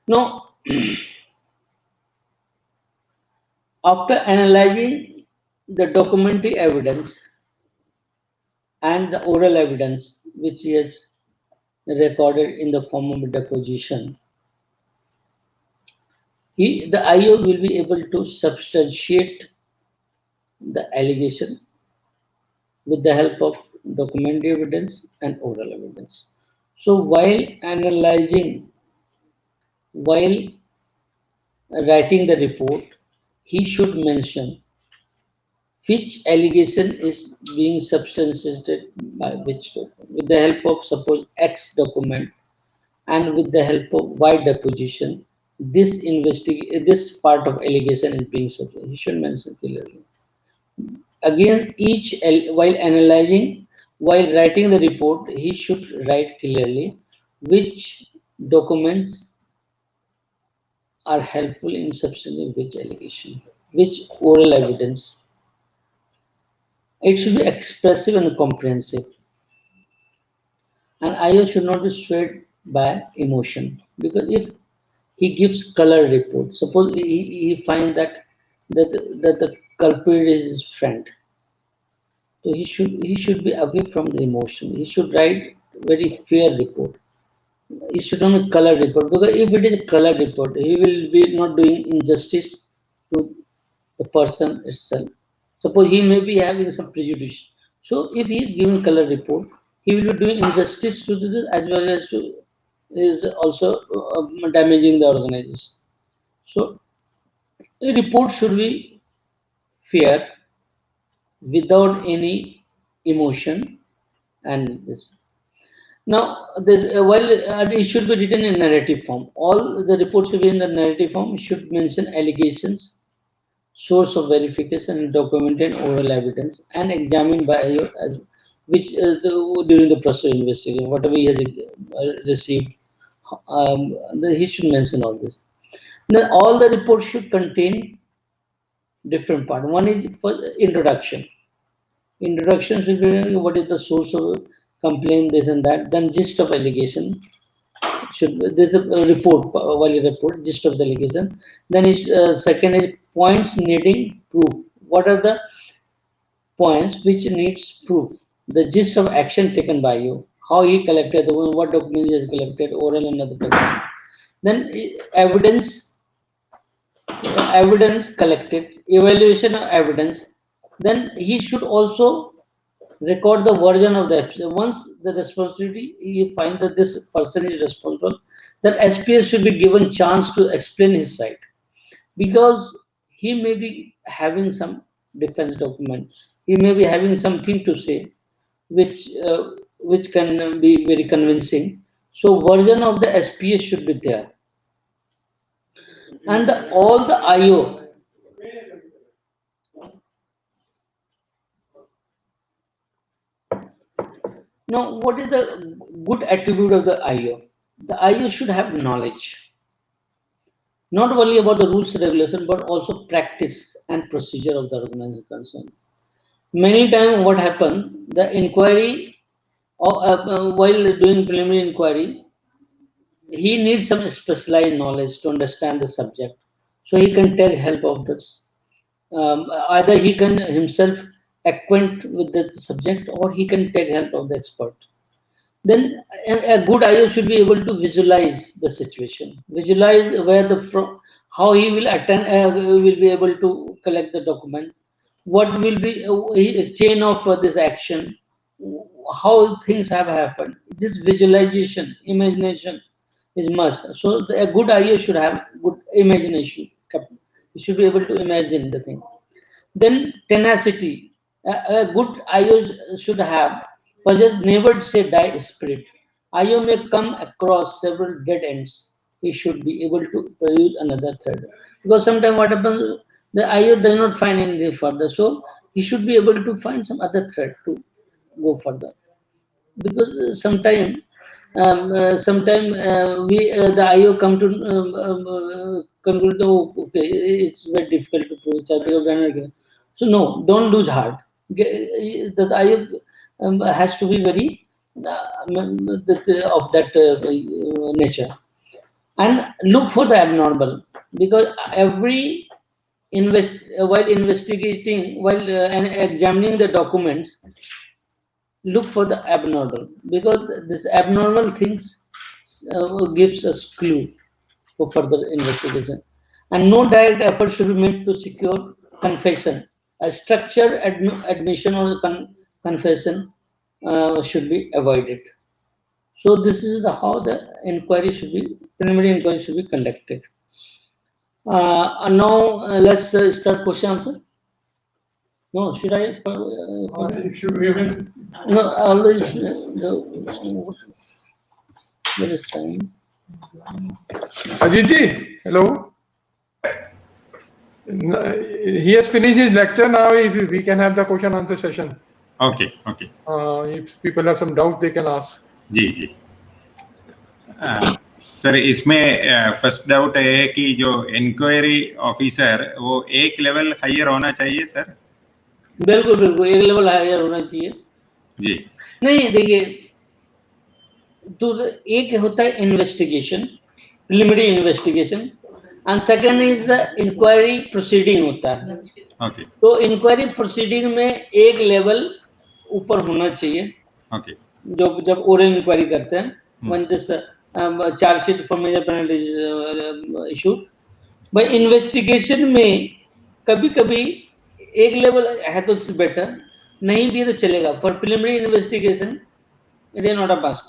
S3: Now, after analyzing the documentary evidence and the oral evidence which he has recorded in the form of a deposition, the IO will be able to substantiate the allegation with the help of documentary evidence and oral evidence. So while writing the report, he should mention which allegation is being substantiated by which document, with the help of suppose X document and with the help of Y deposition, this part of allegation is being substantiated. He should mention clearly. Again, while writing the report, he should write clearly which documents are helpful in substantiating which allegation, which oral evidence. It should be expressive and comprehensive. And IO should not be swayed by emotion, because if he gives color report, suppose he finds that the culprit is his friend, so he should be away from the emotion. He should write very fair report. He should not be color report, because if it is a color report, he will be not doing injustice to the person itself. Suppose he may be having some prejudice. So if he is giving color report, he will be doing injustice to this as well as to is also damaging the organization. So a report should be fair, without any emotion, and this. Now, while it should be written in narrative form, all the reports should be in the narrative form. Should mention allegations, source of verification, and documented oral evidence, and examined by you as which during the process of investigation, whatever he has received, he should mention all this. Then all the reports should contain different part. One is for introduction. Introduction should be what is the source of complaint, this and that. Then gist of allegation. There's a report, while report, gist of the allegation. Then second is points needing proof. What are the points which needs proof? The gist of action taken by you, how he collected, what documents he has collected, oral and other documents. Then evidence collected, evaluation of evidence. Then he should also record the version of the episode. Once the responsibility, he finds that this person is responsible, that SPS should be given chance to explain his side, because he may be having some defense documents, he may be having something to say which can be very convincing. So version of the SPS should be there. And all the IO now, what is the good attribute of the IO? The IO should have knowledge, not only about the rules and regulation, but also practice and procedure of the organization concerned. Many times what happens, the inquiry, while doing preliminary inquiry, he needs some specialized knowledge to understand the subject. So he can take help of this. Either he can himself acquaint with the subject, or he can take help of the expert. Then a good IO should be able to visualize the situation, visualize how he will will be able to collect the document, what will be a chain of this action, how things have happened. This visualization, imagination, is must. So a good IO should have good imagination. You should be able to imagine the thing. Then tenacity. A good IO should have possess never say die spirit. IO may come across several dead ends. He should be able to produce another thread. Because sometimes what happens, the IO does not find anything further. So he should be able to find some other thread to go further. Because we the IO come to conclude, oh, okay, it's very difficult to prove. So no, don't lose heart. The IO has to be very of that nature, and look for the abnormal, because every while investigating, while and examining the documents, look for the abnormal, because this abnormal things gives us clue for further investigation. And no direct effort should be made to secure confession. A structured admission or confession should be avoided. So this is how the preliminary inquiry should be conducted. Now let's start question answer. No, should I? No, always there is time.
S1: Ajit, hello. He has finished his lecture now. If we can have the question answer session.
S4: Okay, okay.
S1: If people have some doubt, they can ask.
S4: जी जी sir, इसमें first doubt है कि जो inquiry officer वो एक level higher होना चाहिए सर?
S3: बिल्कुल बिल्कुल, एक लेवल हायर होना चाहिए
S4: जी।
S3: नहीं, देखिए, तो एक होता है investigation, preliminary investigation, and second is the inquiry proceeding होता है।
S4: ओके।
S3: तो इंक्वायरी प्रोसीडिंग में एक लेवल ऊपर होना चाहिए।
S4: ओके।
S3: जो जब ओरल इंक्वायरी करते हैं, when this charge sheet for major penalty issued, भाई इन्वेस्टिगेशन में कभी कभी एक लेवल है तो बेटर, नहीं भी तो चलेगा। For preliminary investigation it is not a must,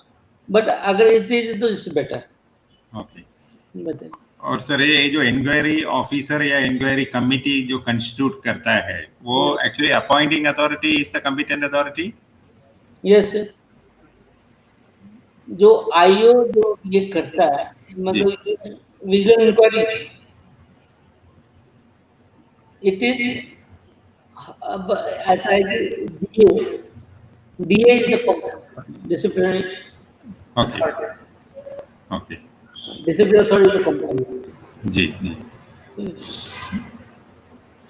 S3: but अगर इट इज तो इट्स बेटर।
S4: ओके,
S3: बताइए।
S4: और सर ये जो इंक्वायरी ऑफिसर या इंक्वायरी कमिटी जो कंस्टिट्यूट करता है, वो actually appointing authority is the competent authority?
S3: Yes yes, जो आईओ जो ये करता है, मतलब विजिलेंस इंक्वायरी, इट इज ऐसा है कि DA is the disciplinary.
S4: Okay okay,
S3: disciplinary authority company.
S4: जी जी।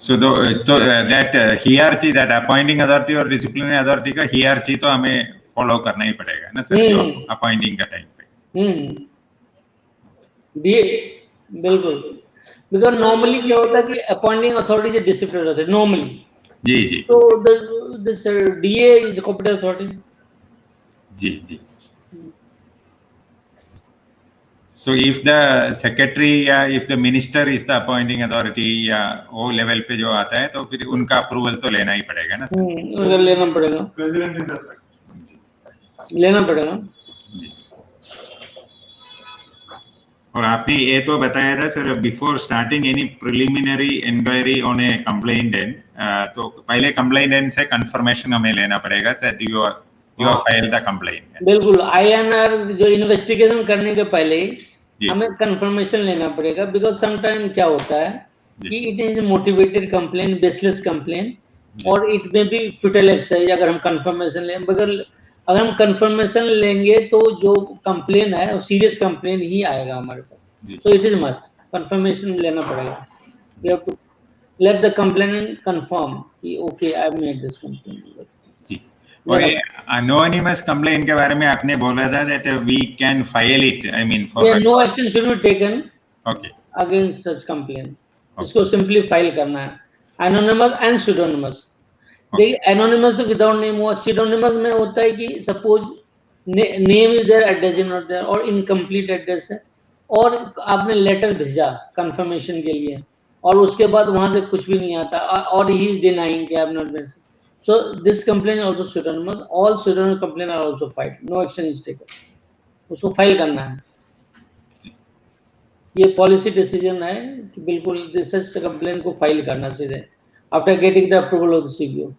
S4: So that hierarchy, that appointing authority और disciplinary authority का hierarchy तो हमें follow करना ही पड़ेगा ना सर, जो appointing का time पे।
S3: बिल्कुल, because normally क्या होता है कि appointing authority is disciplinary authority normally।
S4: जी जी।
S3: So this DA is a competent authority।
S4: जी जी। So if the secretary या if the minister is the appointing authority या वो level पे जो आता है, तो फिर उनका approval तो लेना ही पड़ेगा ना सर?
S3: लेना पड़ेगा, लेना पड़ेगा।
S4: और आपने ये तो बताया था sir, before starting any preliminary inquiry on a complainant, तो पहले कंप्लेनेंट से कंफर्मेशन हमें लेना पड़ेगा that you are file the complaint.
S3: बिल्कुल, आईएनआर जो इन्वेस्टिगेशन करने के पहले हमें कंफर्मेशन लेना पड़ेगा, बिकॉज समटाइम क्या होता है कि it is motivated complain, baseless complain, और इट में भी फुटल एक्सरसाइज। अगर हम कंफर्मेशन लें, अगर हम कंफर्मेशन लेंगे तो जो कंप्लेन है वो सीरियस कंप्लेन ही आएगा हमारे पास। So it is must confirmation लेना पड़ेगा। You have to let the complainant confirm कि okay I have made this complain.
S4: और anonymous complaint के बारे में आपने बोला था that we can file it, I mean for
S3: no action should be taken
S4: okay
S3: against such complaint। इसको simply file करना है, anonymous and pseudonymous। देखिए anonymous तो विदाउट नेम हुआ, pseudonymous में होता है कि suppose name is there, address is not there, और इनकम्प्लीट एड्रेस है, और आपने लेटर भेजा कंफर्मेशन के लिए और उसके बाद वहां से कुछ भी नहीं आता, और ही इज डिनाइंग कि I have not been. So this complaint also pseudonymous, all pseudonymous complaint are also filed, no action is taken। उसको फाइल करना है। ये पॉलिसी डिसीजन है कि बिल्कुल सच कंप्लेन को फाइल करना सीधे after getting the approval of the CBO,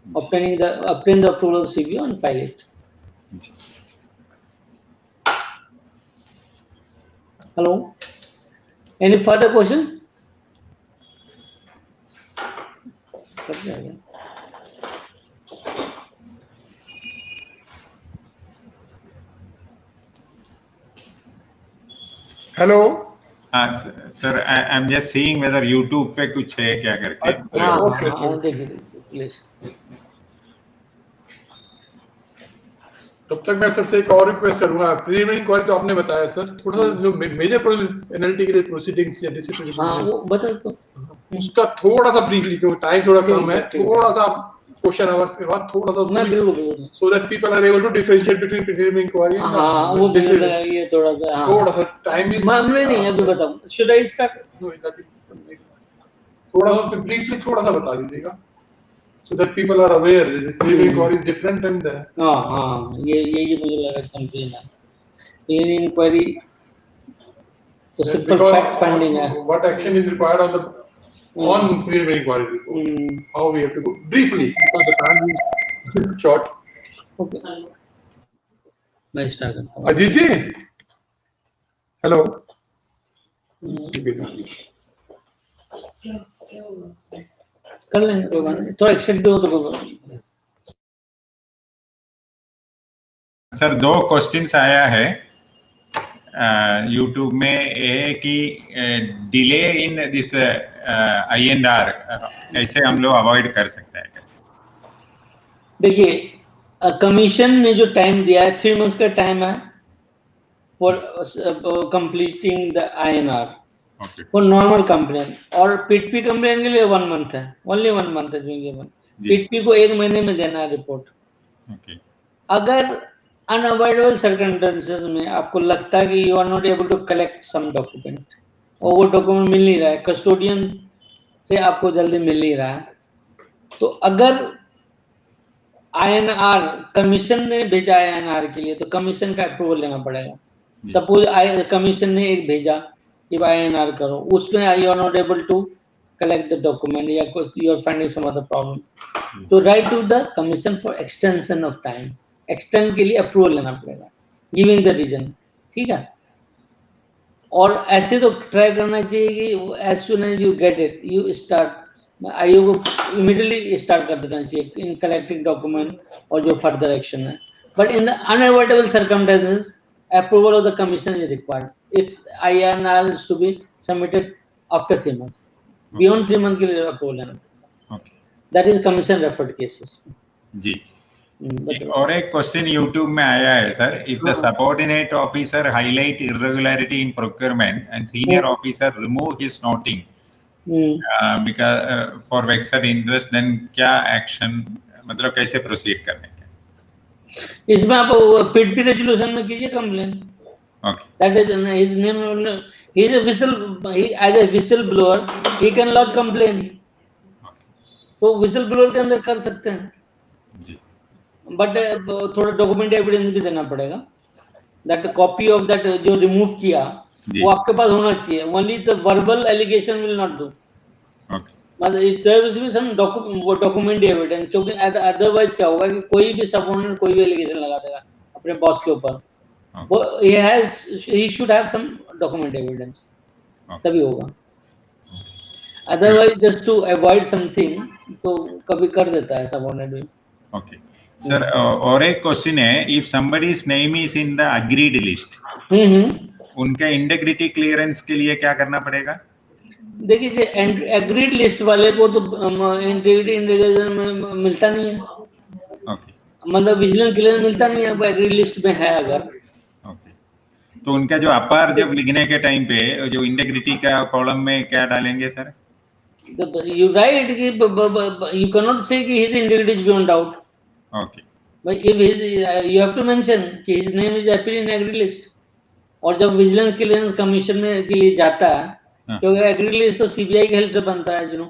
S3: obtain the approval of CVO and file it. Hello, any further question?
S1: Hello
S4: हाँ sir, I am just seeing whether YouTube पे कुछ है क्या करके।
S3: हाँ देखिए प्लीज।
S1: तब तक मैं सर से एक और रिक्वेस्ट करूंगा, प्रीलिमिनरी इंक्वायरी तो आपने बताया सर, थोड़ा सा जो मेजर पेनल्टी के लिए प्रोसीडिंग्स या डिसिप्लिनरी,
S3: हाँ वो बता दो
S1: उसका थोड़ा सा ब्रीफली, क्योंकि टाइम थोड़ा कम है, थोड़ा सा क्वेश्चन आवर्स के बाद थोड़ा सा,
S3: मैं बिल्कुल,
S1: so that people are able to differentiate between preliminary inquiry and
S3: हाँ वो ये थोड़ा सा,
S1: थोड़ा सा टाइम इज
S3: मैं नहीं अभी बताऊं, शुड आई स्टार्ट?
S1: थोड़ा सा ब्रीफली थोड़ा सा बता दीजिएगा, so that people are aware the preliminary inquiry is different and
S3: हाँ ये मुझे लगा कंप्लेन है प्रीलिमिनरी इंक्वायरी तो सिंपल फैक्ट फाइंडिंग है।
S1: what action is required on the on preliminary inquiry report, how we have to go briefly because the time is short.
S3: Okay, मैं start करता हूँ।
S1: अजीत जी हेलो,
S3: कर लेंगे कोई बात नहीं, थोड़ा एक्सेप्ट दो तो
S4: सर 2 क्वेश्चंस आया है यूट्यूब में, ए कि डिले इन दिस INR कैसे हम लोग अवॉइड कर सकते हैं?
S3: देखिए कमीशन ने जो टाइम दिया है 3 मंथ्स का टाइम है for completing the INR for normal complain, और पीटपी कंप्लेन के लिए 1 मंथ है, ओनली 1 मंथ है जो गिवन। पीटपी को 1 महीने में देना है रिपोर्ट। अगर अनअवॉइडेबल सर्कमस्टेंसेस में आपको लगता है कि you are not able to collect some document और वो डॉक्यूमेंट मिल नहीं रहा है, कस्टोडियन से आपको जल्दी मिल नहीं रहा है, तो अगर INR कमीशन ने भेजा है INR के लिए तो कमीशन का अप्रूवल लेना पड़ेगा। सपोज कमीशन ने एक भेजा कि INR करो, उसमें you are not able to collect the document या कुछ you are finding some other problem, तो write to the commission for extension of time, extend के लिए अप्रूवल लेना पड़ेगा, गिविंग द रीजन, ठीक है। और ऐसे तो ट्राई करना चाहिए कि as soon as you get it you start, IO को इमीडिएटली स्टार्ट कर देना चाहिए इन कलेक्टिंग डॉक्यूमेंट और जो फर्दर एक्शन है। But in the unavoidable circumstances approval of the commission is required if INR is to be submitted after 3 months. Beyond 3 months के लिए approval लेना पड़ेगा। Okay. That is commission referred cases.
S4: जी। और एक question YouTube में आया है sir, if the subordinate officer highlight irregularity in procurement and senior officer remove his noting because for vexed interest, then क्या एक्शन, मतलब कैसे प्रोसीड करने के?
S3: इसमें आप पीटपी रेजोल्यूशन में कीजिए complain. Okay, that is his name, he is a whistle, he as a whistle blower he can launch complain, तो विसल ब्लोअर के अंदर कर सकते हैं जी। बट थोड़ा डॉक्यूमेंट एविडेंस भी देना पड़ेगा, दैट कॉपी ऑफ दैट जो रिमूव किया वो आपके पास होना चाहिए, only the verbal allegation will not do. Okay, मतलब there will be some document evidence, क्योंकि अदरवाइज क्या होगा कि कोई भी सबऑर्डिनेट कोई भी एलिगेशन लगा देगा अपने बॉस के ऊपर, वो he should have some document evidence, तभी होगा। Otherwise just to avoid something तो कभी कर देता है सबऑर्डिनेट भी।
S4: ओके सर, और एक क्वेश्चन है, if somebody's name is in the agreed list, उनके इंटीग्रिटी क्लियरेंस के लिए क्या करना पड़ेगा?
S3: देखिए एग्रीड लिस्ट वाले को तो इंटीग्रिटी इंडिकेशन में मिलता नहीं है। ओके, मतलब विजिलेंस क्लियरेंस मिलता नहीं है, वो एग्रीड लिस्ट में है अगर।
S4: ओके, तो उनका जो अपार जब लिखने के टाइम पे जो इंटीग्रिटी का कॉलम में क्या डालेंगे सर?
S3: यू राइट कि यू कैन नॉट से कि his integrity is beyond doubt. Okay, but if his you have to mention कि his name is appear in agreed list, और जब विजिलेंस क्लियरेंस कमीशन में के लिए जाता है, क्योंकि एग्रीड लिस्ट तो सीबीआई की हेल्प से बनता है जो,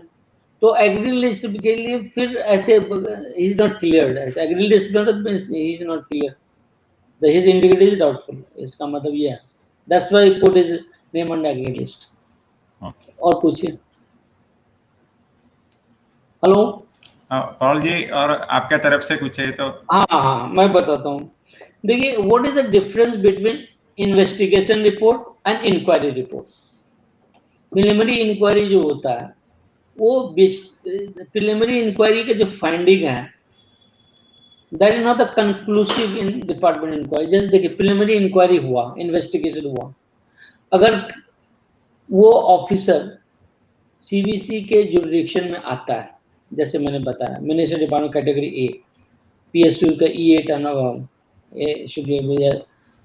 S3: तो एग्रीड लिस्ट के लिए फिर ऐसे ही is not cleared, agreed list में तो ही is not clear, the his integrity is doubtful, इसका मतलब ये है, that's why put is name and aggregate list.
S4: Okay.
S3: और पूछिए। हेलो।
S4: पॉल जी, और आपके तरफ से कुछ है तो?
S3: हाँ हाँ, मैं बताता हूँ। देखिए, what is the difference between investigation report and inquiry report. Preliminary inquiry जो होता है वो प्रिलिमिनरी इंक्वायरी के जो फाइंडिंग है that is not the conclusive in department inquiry. जैसे देखिए, प्रिलिमिनरी इंक्वायरी हुआ, इन्वेस्टिगेशन हुआ, अगर वो ऑफिसर सीवीसी के जुरिडिक्शन में आता है, जैसे मैंने बताया ministry department category A, PSU का E8 अनुभव, ये शुड बी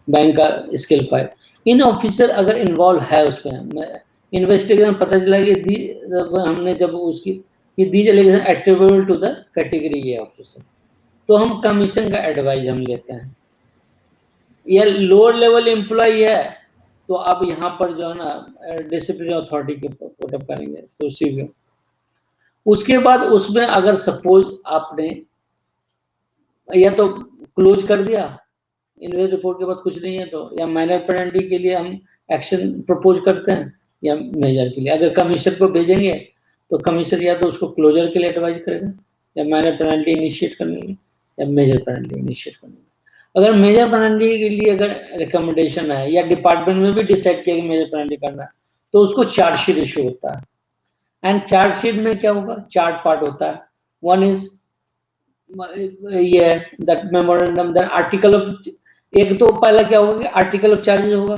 S3: बैंक का स्केल 5, इन ऑफिसर अगर इन्वॉल्व है उसमें, इन्वेस्टिगेशन पता चला कि हमने जब उसकी ये these allegation attributable to the category A officer, तो हम कमीशन का एडवाइस हम लेते हैं। या लोअर लेवल एम्प्लॉय है तो आप यहाँ पर जो है ना डिसिप्लिन अथॉरिटी के पुटअप करेंगे, तो सीवी। उसके बाद उसमें अगर सपोज आपने या तो क्लोज कर दिया, इन्वेस्ट रिपोर्ट के बाद कुछ नहीं है तो, या माइनर पेनल्टी के लिए हम एक्शन प्रपोज करते हैं, या मेजर के लिए अगर कमिश्नर को भेजेंगे तो कमिश्नर या तो उसको क्लोजर के लिए एडवाइज करेगा, या माइनर पेनल्टी इनिशिएट करने के लिए, या मेजर पेनल्टी इनिशिएट करने के लिए। अगर मेजर पेनल्टी के लिए अगर रिकमेंडेशन है या डिपार्टमेंट में भी डिसाइड किया कि मेजर पेनल्टी करना है, तो उसको चार्जशीट इशू होता है। एंड चार्जशीट में क्या होगा, 4 पार्ट होता है। वन इज ये that memorandum, that article of, एक तो पहला क्या होगा कि आर्टिकल ऑफ चार्जेस होगा,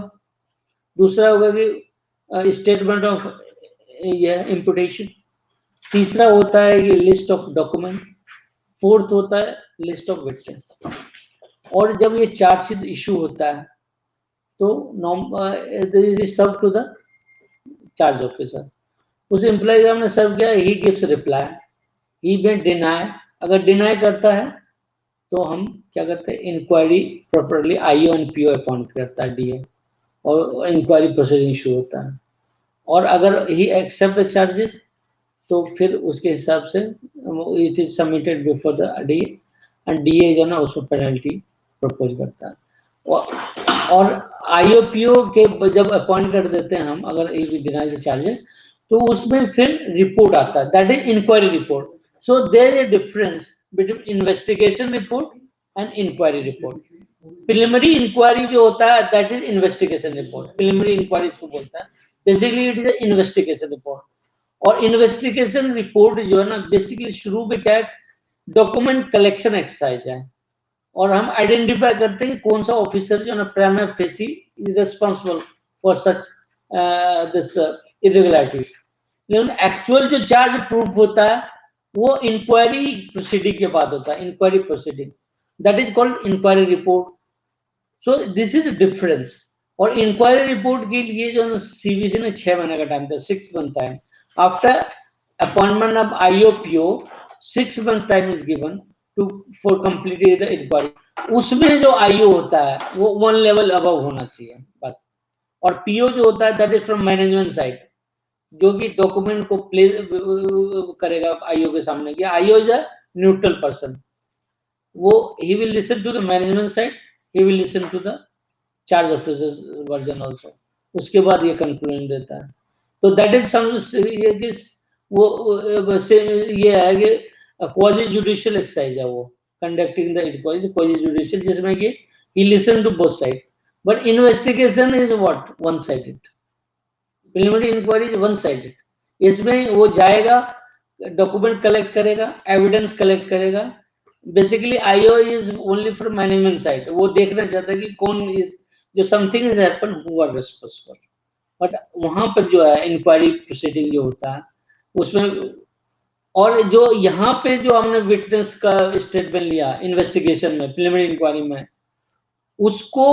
S3: दूसरा होगा कि स्टेटमेंट ऑफ ये इम्पुटेशन, तीसरा होता है ये लिस्ट ऑफ डॉक्यूमेंट, फोर्थ होता है लिस्ट ऑफ विटनेस। और जब ये चार्जशीट इशू होता है तो is serve to the charge officer. उस एम्प्लॉय का हमने सर्व किया, he gives reply, he may deny. अगर डिनाई करता है तो हम क्या करते हैं, inquiry properly IO and PO appoint करता है डीए, और इंक्वायरी प्रोसीडिंग शुरू होता है। और अगर ही एक्सेप्ट द चार्जेस तो फिर उसके हिसाब से it is submitted before the DA, and DA जो ना उसमें पेनल्टी प्रपोज करता है। और आईओपीओ के जब अपॉइंट कर देते हैं हम, अगर डिनाई द चार्जेस, तो उसमें फिर रिपोर्ट आता है, that is inquiry report. So there is a difference between investigation report and inquiry report. Preliminary inquiry जो होता है that is investigation report, preliminary inquiry इसको बोलता है, basically it is investigation report. और इन्वेस्टिगेशन रिपोर्ट जो है ना बेसिकली शुरू में क्या है, डॉक्यूमेंट कलेक्शन एक्सरसाइज है, और हम आइडेंटिफाई करते हैं कि कौन सा ऑफिसर जो है ना prima facie is responsible for such this irregularities. लेकिन एक्चुअल जो चार्ज प्रूफ होता है वो इंक्वायरी प्रोसीडिंग के बाद होता है, inquiry proceeding, that is called inquiry report. So this is difference. और इंक्वायरी रिपोर्ट के लिए जो सीवीसी ने 6 महीने का टाइम था, 6 month time. After appointment of IO PO 6 month time is given to for complete the inquiry. उसमें जो आईओ होता है वो 1 लेवल अबव होना चाहिए बस। और पीओ जो होता है that is from management side, जो कि डॉक्यूमेंट को प्ले करेगा आईओ के सामने, कि IO is a neutral person, वो he will listen to the management side, he will listen to the charge officer's version also, उसके बाद ये कंक्लूजन देता है। तो दैट इज सम ये है कि क्वाजी जुडिशियल एक्सरसाइज है वो, conducting the inquiry quasi judicial, जिसमें कि he listen to both side, but investigation is what, one sided। Preliminary inquiry is one sided, इसमें वो जाएगा, डॉक्यूमेंट कलेक्ट करेगा, एविडेंस कलेक्ट करेगा। Basically IO is only for management side, वो देखना चाहता है कि कौन इज जो something is happen, who are responsible. But वहां पर जो है इंक्वायरी प्रोसीडिंग जो होता है उसमें, और जो यहाँ पे जो हमने विटनेस का स्टेटमेंट लिया इन्वेस्टिगेशन में, प्रिलिमिनरी इंक्वायरी में, उसको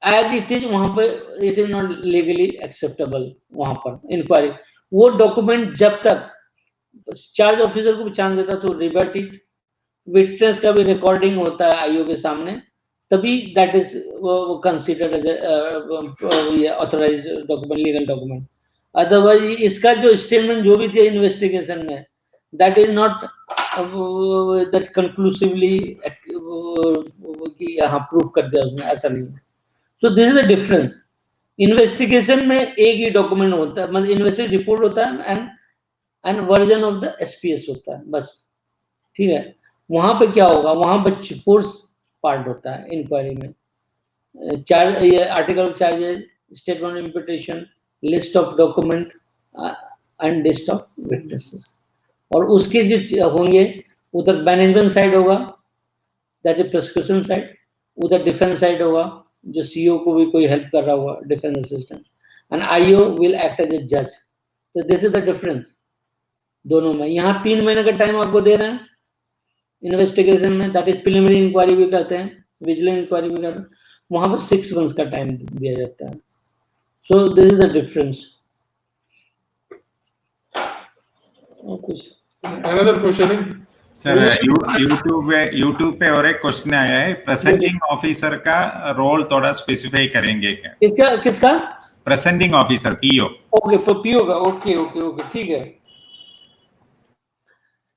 S3: एज इट इज वहां पर it is not legally acceptable. वहां पर इंक्वायरी वो डॉक्यूमेंट जब तक चार्ज ऑफिसर को भी चांस देता तो रिबर्ट इट, विटनेस का भी रिकॉर्डिंग होता है आईओ के सामने, तभी that is considered as authorised document, legal document. Otherwise इसका जो स्टेटमेंट जो भी दिया इन्वेस्टिगेशन में, that is not that conclusively कि हाँ प्रूफ कर दिया उसने, ऐसा नहीं है। So this is the difference. Investigation में एक ही डॉक्यूमेंट होता है, मतलब इन्वेस्टिगेशन रिपोर्ट होता है and version of the SPS होता है बस, ठीक है। वहां पे क्या होगा, वहां पे फोर्स पार्ट होता है इंक्वायरी में, article of charges, statement of imputation, list of document and list of witnesses. और उसके जो होंगे, उधर मैनेजमेंट साइड होगा, दैट इज प्रोसिक्यूशन साइड, उधर डिफेंस साइड होगा, जो सीईओ को भी कोई हेल्प कर रहा होगा, defence assistant, and IO will act as a जज। तो दिस इज द डिफरेंस दोनों में। यहाँ 3 महीने का टाइम आपको दे रहे हैं इन्वेस्टिगेशन में, दैट इज प्रिलिमिनरी इंक्वायरी भी कहते हैं, विजिलेंस इंक्वायरी भी कहते हैं, वहां पर 6 मंथ्स का टाइम दिया जाता है। So this is the difference. कुछ
S1: Another question is,
S4: sir YouTube पे और एक क्वेश्चन आया है, प्रेजेंटिंग ऑफिसर का रोल थोड़ा स्पेसिफाई करेंगे क्या?
S3: किसका?
S4: Presenting officer, PO.
S3: Okay, PO का, ओके ओके ओके, ठीक है।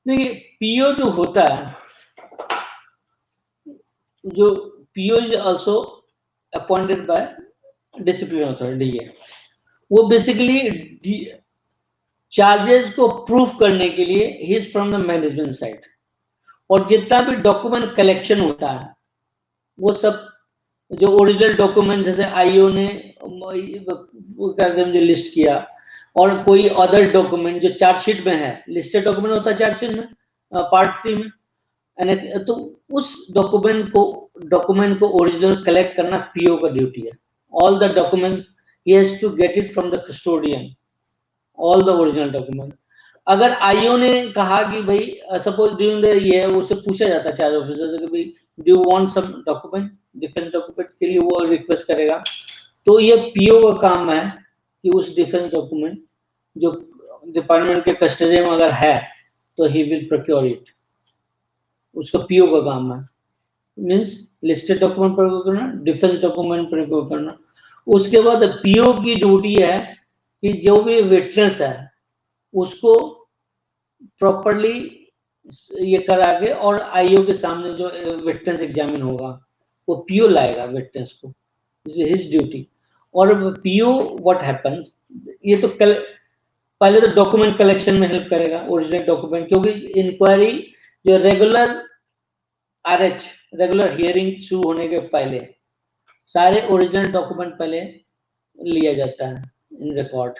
S3: देखिए, पीओ जो होता है, जो PO is also appointed by discipline authority है, वो बेसिकली चार्जेस को प्रूफ करने के लिए he is from the management side. और जितना भी डॉक्यूमेंट कलेक्शन होता है, वो सब जो ओरिजिनल डॉक्यूमेंट, जैसे आईओ ने जो लिस्ट किया, और कोई अदर डॉक्यूमेंट जो चार्जशीट में है, लिस्टेड डॉक्यूमेंट होता है चार्जशीट में, पार्ट 3 में, तो उस डॉक्यूमेंट को ओरिजिनल कलेक्ट करना पीओ का ड्यूटी है। All the documents he has to get it from the custodian, all the original document. अगर आईओ ने कहा कि भाई, सपोज ड्यूरिंग द ये, उससे पूछा जाता है चार्ज ऑफिसर से कि भाई do you want some document, defence document के लिए वो रिक्वेस्ट करेगा, तो ये पीओ का काम है कि उस डिफेंस डॉक्यूमेंट जो डिपार्टमेंट के कस्टडी में अगर है, तो ही विल प्रोक्योर इट, उसका पीओ का काम है। मीन्स लिस्टेड डॉक्यूमेंट प्रोक्योर करना, डिफेंस डॉक्यूमेंट प्रोक्योर करना। उसके बाद पीओ की ड्यूटी है कि जो भी विटनेस है उसको प्रॉपरली ये करा के, और आईओ के सामने जो विटनेस एग्जामिन होगा, वो पीओ लाएगा विटनेस को, दिस इज हिज ड्यूटी। और पीओ व्हाट हैपेंस, ये तो पहले तो डॉक्यूमेंट कलेक्शन में हेल्प करेगा, ओरिजिनल डॉक्यूमेंट, क्योंकि इंक्वायरी जो रेगुलर आरएच, रेगुलर हियरिंग शुरू होने के पहले सारे ओरिजिनल डॉक्यूमेंट पहले लिया जाता है इन रिकॉर्ड,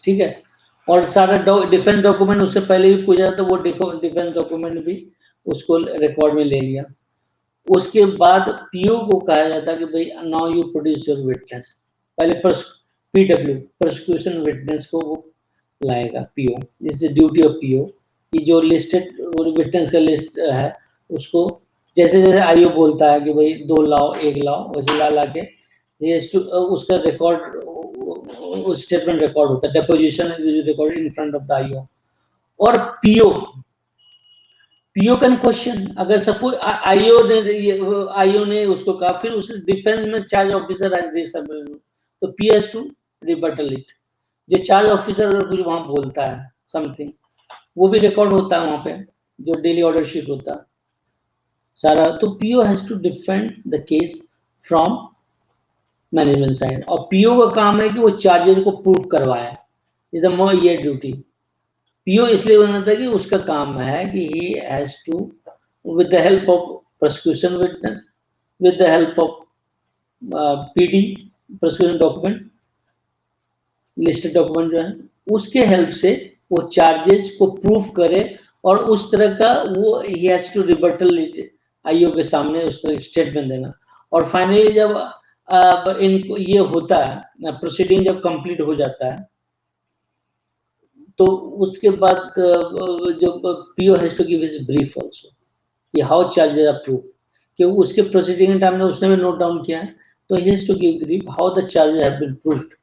S3: ठीक है। और सारा डिफेंस डॉक्यूमेंट उससे पहले भी पूछा जाता है, वो डिफेंस डॉक्यूमेंट भी उसको रिकॉर्ड में ले लिया। उसके बाद पीओ को कहा जाता है कि भाई now you produce your witness. पहले पीडब्ल्यू, प्रोसिक्यूशन विटनेस को वो लाएगा PO, this is duty of PO, कि जो लिस्टेड विटनेस का लिस्ट है उसको, जैसे जैसे आईओ बोलता है कि भाई 2 लाओ 1 लाओ, वैसे ला के उसका रिकॉर्ड, स्टेटमेंट रिकॉर्ड होता है, deposition record in front of the IO. और पीओ कैन क्वेश्चन, अगर सपोज आईओ ने उसको कहा, फिर उसे डिफेंस में चार्ज ऑफिसर तो PO has to rebut it. जो चार्ज ऑफिसर अगर कुछ वहां बोलता है समथिंग, वो भी रिकॉर्ड होता है वहां पे, जो डेली ऑर्डर शीट होता है सारा, तो PO has to defend the case from management side. और पीओ का काम है कि वो चार्जेस को प्रूव करवाए, इज द ये ड्यूटी। पीओ इसलिए बनाता है कि उसका काम है कि he has to, with the help of prosecution witness, with the help of PD, prosecution document, listed document जो है, उसके हेल्प से वो चार्जेस को प्रूव करे, और उस तरह का वो he has to rebut it, IO के सामने उस तरह स्टेटमेंट देना। और फाइनली जब इनको ये होता है, प्रोसीडिंग जब कंप्लीट हो जाता है, तो उसके बाद जो PO has to give his brief also कि हाउ चार्जेस आर प्रूव, कि उसके प्रोसीडिंग के टाइम में उसने भी नोट डाउन किया है, तो he has to give brief how the charges have been proved,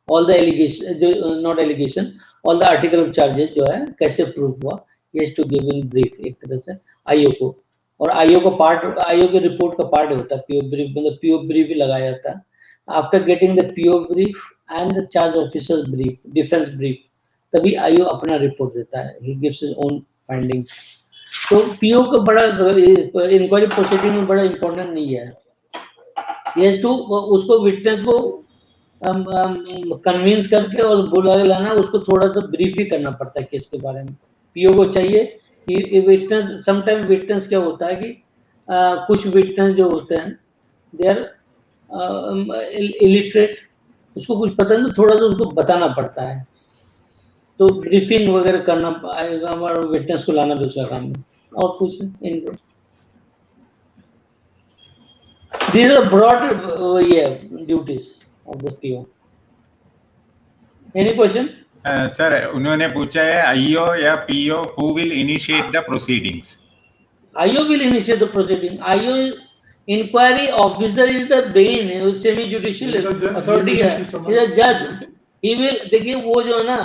S3: all the allegation, जो not allegation, all the article of charges जो है कैसे प्रूव हुआ, he has to give in brief एक तरह से आईओ को। और आईओ का पार्ट, आईओ के रिपोर्ट का पार्ट होता है पीओ ब्रीफ, मतलब पीओ ब्रीफ भी लगाया जाता है। After getting the PO brief and the charge officer brief, defence brief, तभी आईओ अपना रिपोर्ट देता है, he gives his own findings. तो पीओ का बड़ा इंक्वायरी प्रोसीडिंग में बड़ा इंपॉर्टेंट नहीं है, ही हैज टू, उसको विटनेस को कन्विंस करके और बुला के लाना, उसको थोड़ा सा ब्रीफ ही करना पड़ता है केस के बारे में। पीओ को चाहिए कि विटनेस, समटाइम विटनेस क्या होता है कि कुछ विटनेस जो होते हैं दे आर इलिटरेट, उसको कुछ पता नहीं, तो थोड़ा सा उसको बताना पड़ता है, तो ब्रीफिंग वगैरह करना आएगा, हमारा विटनेस को लाना दूसरा काम है। और कुछ इनको these are broad duties of the PO. Any question?
S4: Sir उन्होंने पूछा है आईओ या PO who will initiate the proceedings?
S3: IO will initiate the proceeding. IO inquiry officer is the brain, semi judicial authority है, is a judge. He will, देखिए वो जो है ना,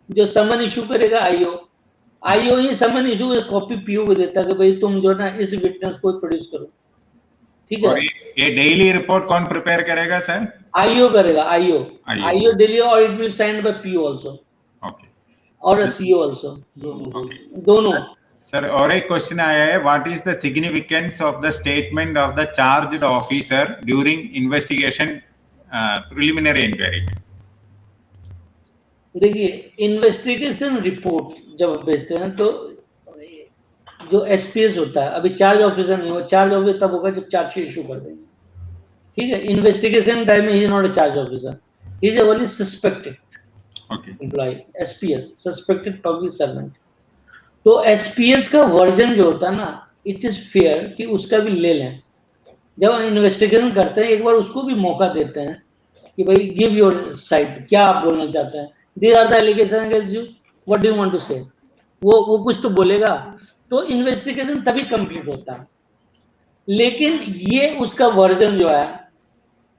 S3: जो समन इशू करेगा आईओ ही समन इशू कॉपी पीओ को देता है कि भाई तुम जो है ना इस विटनेस को प्रोड्यूस करो, ठीक है।
S4: और ये डेली रिपोर्ट कौन प्रिपेयर करेगा सर?
S3: आईओ करेगा, आईओ डेली, और it will signed by PO also,
S4: okay,
S3: और सीओ आल्सो, दोनों।
S4: सर और एक क्वेश्चन आया है, what is the significance of the statement of the charged officer during investigation preliminary inquiry?
S3: देखिए इन्वेस्टिगेशन रिपोर्ट जब भेजते हैं तो जो एसपीएस होता है, अभी चार्ज ऑफिसर नहीं हो, चार्ज ऑफिसर तब होगा जब चार्जशीट इशू कर देंगे, ठीक है। इन्वेस्टिगेशन टाइम में he is not a charge officer, he is only suspected employ, SPS, suspected public servant. तो एसपीएस का वर्जन जो होता है ना, इट इज फेयर कि उसका भी ले लें। जब हम इन्वेस्टिगेशन करते हैं एक बार उसको भी मौका देते हैं कि भाई गिव योर साइड, क्या आप बोलना चाहते हैं, these are the allegation against you, what do you want to say, वो कुछ तो बोलेगा, तो इन्वेस्टिगेशन तभी कंप्लीट होता है। लेकिन ये उसका वर्जन जो है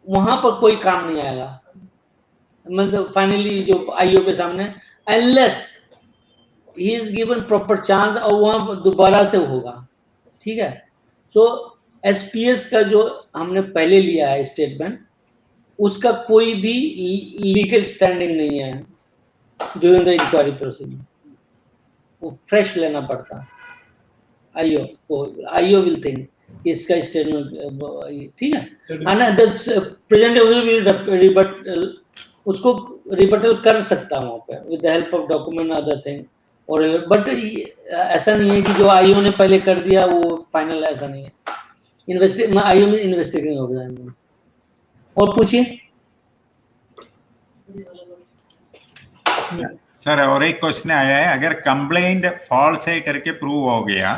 S3: वहां पर कोई काम नहीं आएगा, मतलब फाइनली जो आईओ के सामने, unless he is given proper chance, और वहां दोबारा से होगा, ठीक है। सो एसपीएस का जो हमने पहले लिया है स्टेटमेंट, उसका कोई भी लीगल स्टैंडिंग नहीं है ड्यूरिंग द इंक्वायरी प्रोसीडिंग, वो फ्रेश लेना पड़ता आईओ को। आईओ विल थिंक इसका स्टेटमेंट ठीक है, प्रेजेंट विल रिबट, उसको रिबटल कर सकता वहाँ पे with the help of document other thing, और बट ऐसा नहीं है कि जो आईओ ने पहले कर दिया वो फाइनल, ऐसा नहीं है। आईओ में इन्वेस्टिगेटिंग हो जाएंगे। और पूछिए
S4: सर। और एक क्वेश्चन आया है, अगर कंप्लेंट फॉल्स है करके प्रूव हो गया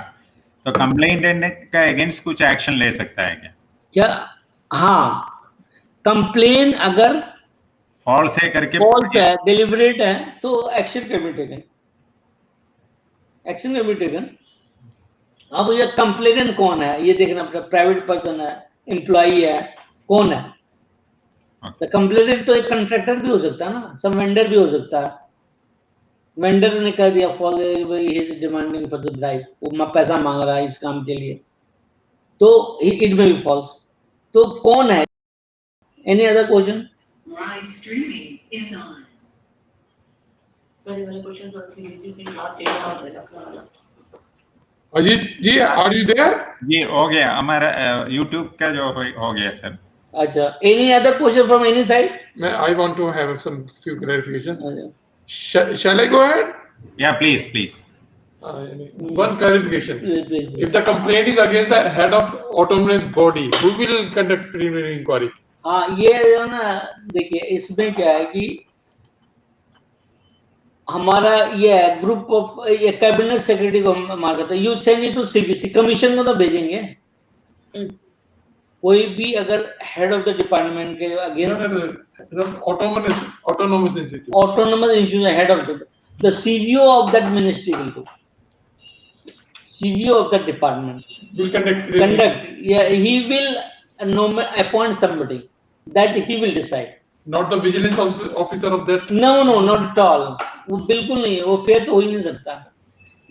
S4: तो कंप्लेंटेंट का अगेंस्ट कुछ एक्शन ले सकता है क्या?
S3: हाँ, कंप्लेन अगर
S4: फॉल्स है करके,
S3: फॉल्स है, डिलिबरेट है, तो action can be taken, action can be taken. अब ये कंप्लेनेंट कौन है ये देखना पड़ेगा, प्राइवेट पर्सन है, एम्प्लॉई है, कौन है। तो कंप्लेनेंट तो एक कंट्रैक्टर भी हो सकता है ना, सब वेंडर भी हो सकता है। वेंडर ने कह दिया for demanding for the bribe, वो पैसा मांग रहा है इस काम के लिए, तो इट मे बी फॉल्स। तो कौन है? Any other question?
S5: Live streaming is on.
S1: Ajit ji, are you there?
S4: जी हो गया हमारा यूट्यूब का जो हो गया सर।
S3: अच्छा, any other question from any side?
S1: I want to have some few clarification. Shall I go ahead?
S4: Yeah, please, please.
S1: One clarification. If the complaint is against the head of autonomous body, who will conduct preliminary inquiry?
S3: हाँ, ये जो ना देखिए इसमें क्या है कि हमारा ये ग्रुप ऑफ ये कैबिनेट सेक्रेटरी को मार करता है, you send it to CVC, commission को तो भेजेंगे। कोई भी अगर हेड ऑफ द डिपार्टमेंट के against
S1: autonomous institute,
S3: autonomous institution, head of the CVO of that ministry will do, CVO of that department
S1: will conduct.
S3: Yeah, he will appoint somebody that he will decide.
S1: Not the vigilance officer of that.
S3: No, not at all. वो बिल्कुल नहीं है, वो fair तो हो ही नहीं सकता।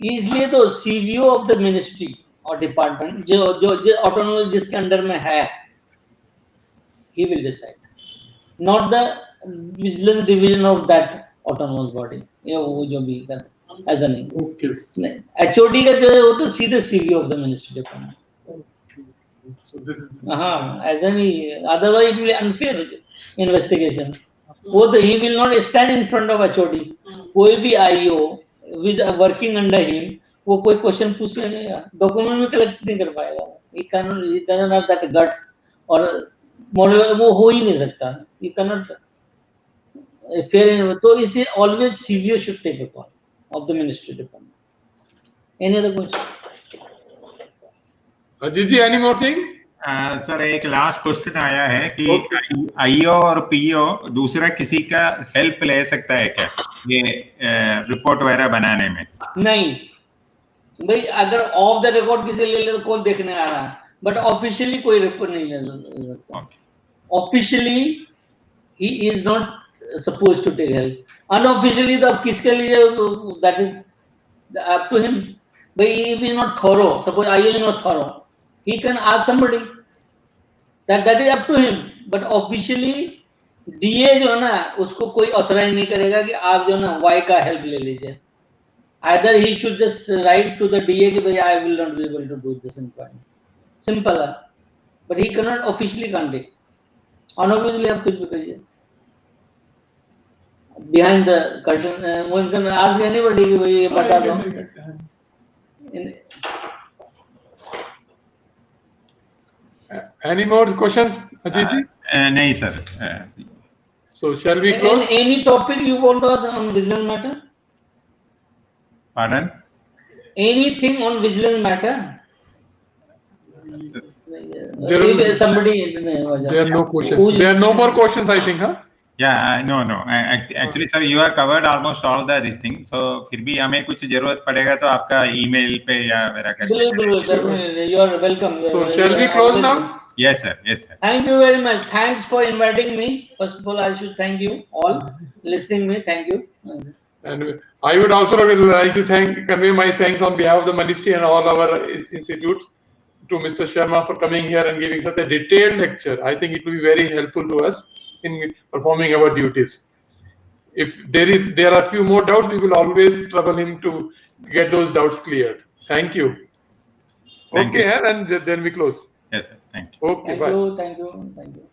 S3: इसलिए तो CVO of the ministry और डिपार्टमेंट जो ऑटोनोमस जिसके अंडर में है, he will decide, not the vigilance division of that autonomous body, ये वो जो भी कर ऐसा नहीं।
S1: Okay.
S3: HOD का जो है वो तो सीधे CVO of the ministry department.
S1: So this is.
S3: हाँ, ऐसा नहीं, otherwise it will be unfair investigation. वो तो he will not stand in front of HOD. कोई भी IO with working under him वो कोई क्वेश्चन पूछ लेगा, डॉक्यूमेंट भी कलेक्ट नहीं कर पाएगा. He doesn't have that guts और मॉडल वो हो ही नहीं सकता. He cannot fair enough. So it is always CVO should take a call of the ministry department. Any other question?
S1: Ajit ji, any more thing?
S4: Sir एक last question आया है कि IO और पीओ दूसरा किसी का हेल्प ले सकता है क्या ये रिपोर्ट वगैरह बनाने में?
S3: नहीं भाई, अगर ऑफ द रिकॉर्ड किसी ले ले तो कौन देखने आ रहा है, बट ऑफिशियली कोई रिपोर्ट नहीं ले सकता. Officially he is not suppose to take help. Unofficially तो अब किसके लिए, that is up to him. भाई if is not thorough, suppose I is not thorough, he can ask somebody, that is up to him. But officially DA जो है ना उसको कोई ऑथराइज नहीं करेगा कि आप जो ना वाई का हेल्प ले लीजिए. either he should just write to the DA कि भाई I will not be able to do this inquiry. Simple है, but he cannot officially conduct. Unofficially आप कुछ भी करिए. Behind the curtain, one can ask anybody कि भाई ये बता दो.
S1: Any more questions, Ajit ji?
S4: नहीं sir.
S1: So shall we close?
S3: Any topic you want to ask on vigilance matter?
S4: Pardon?
S3: Anything on vigilance matter?
S1: There
S3: Somebody.
S1: are no questions. There are no more questions, I think, huh?
S4: Yeah, no. Actually, sir, you have covered almost all this thing. So, फिर भी हमें कुछ जरूरत पड़ेगा तो आपका email पे या मेरा
S3: बिल्कुल, you are welcome.
S1: So shall we close now?
S4: Yes, sir. Yes, sir.
S3: Thank you very much. Thanks for inviting me. First of all, I should thank you all listening me. Thank you.
S1: And I would also like to convey my thanks on behalf of the ministry and all our institutes to Mr. Sharma for coming here and giving such a detailed lecture. I think it will be very helpful to us in performing our duties. If there are few more doubts, we will always trouble him to get those doubts cleared. Thank you.
S4: Thank you.
S1: And then we close.
S4: Yes, sir. Thank you.
S1: Okay, bye.
S3: Thank you.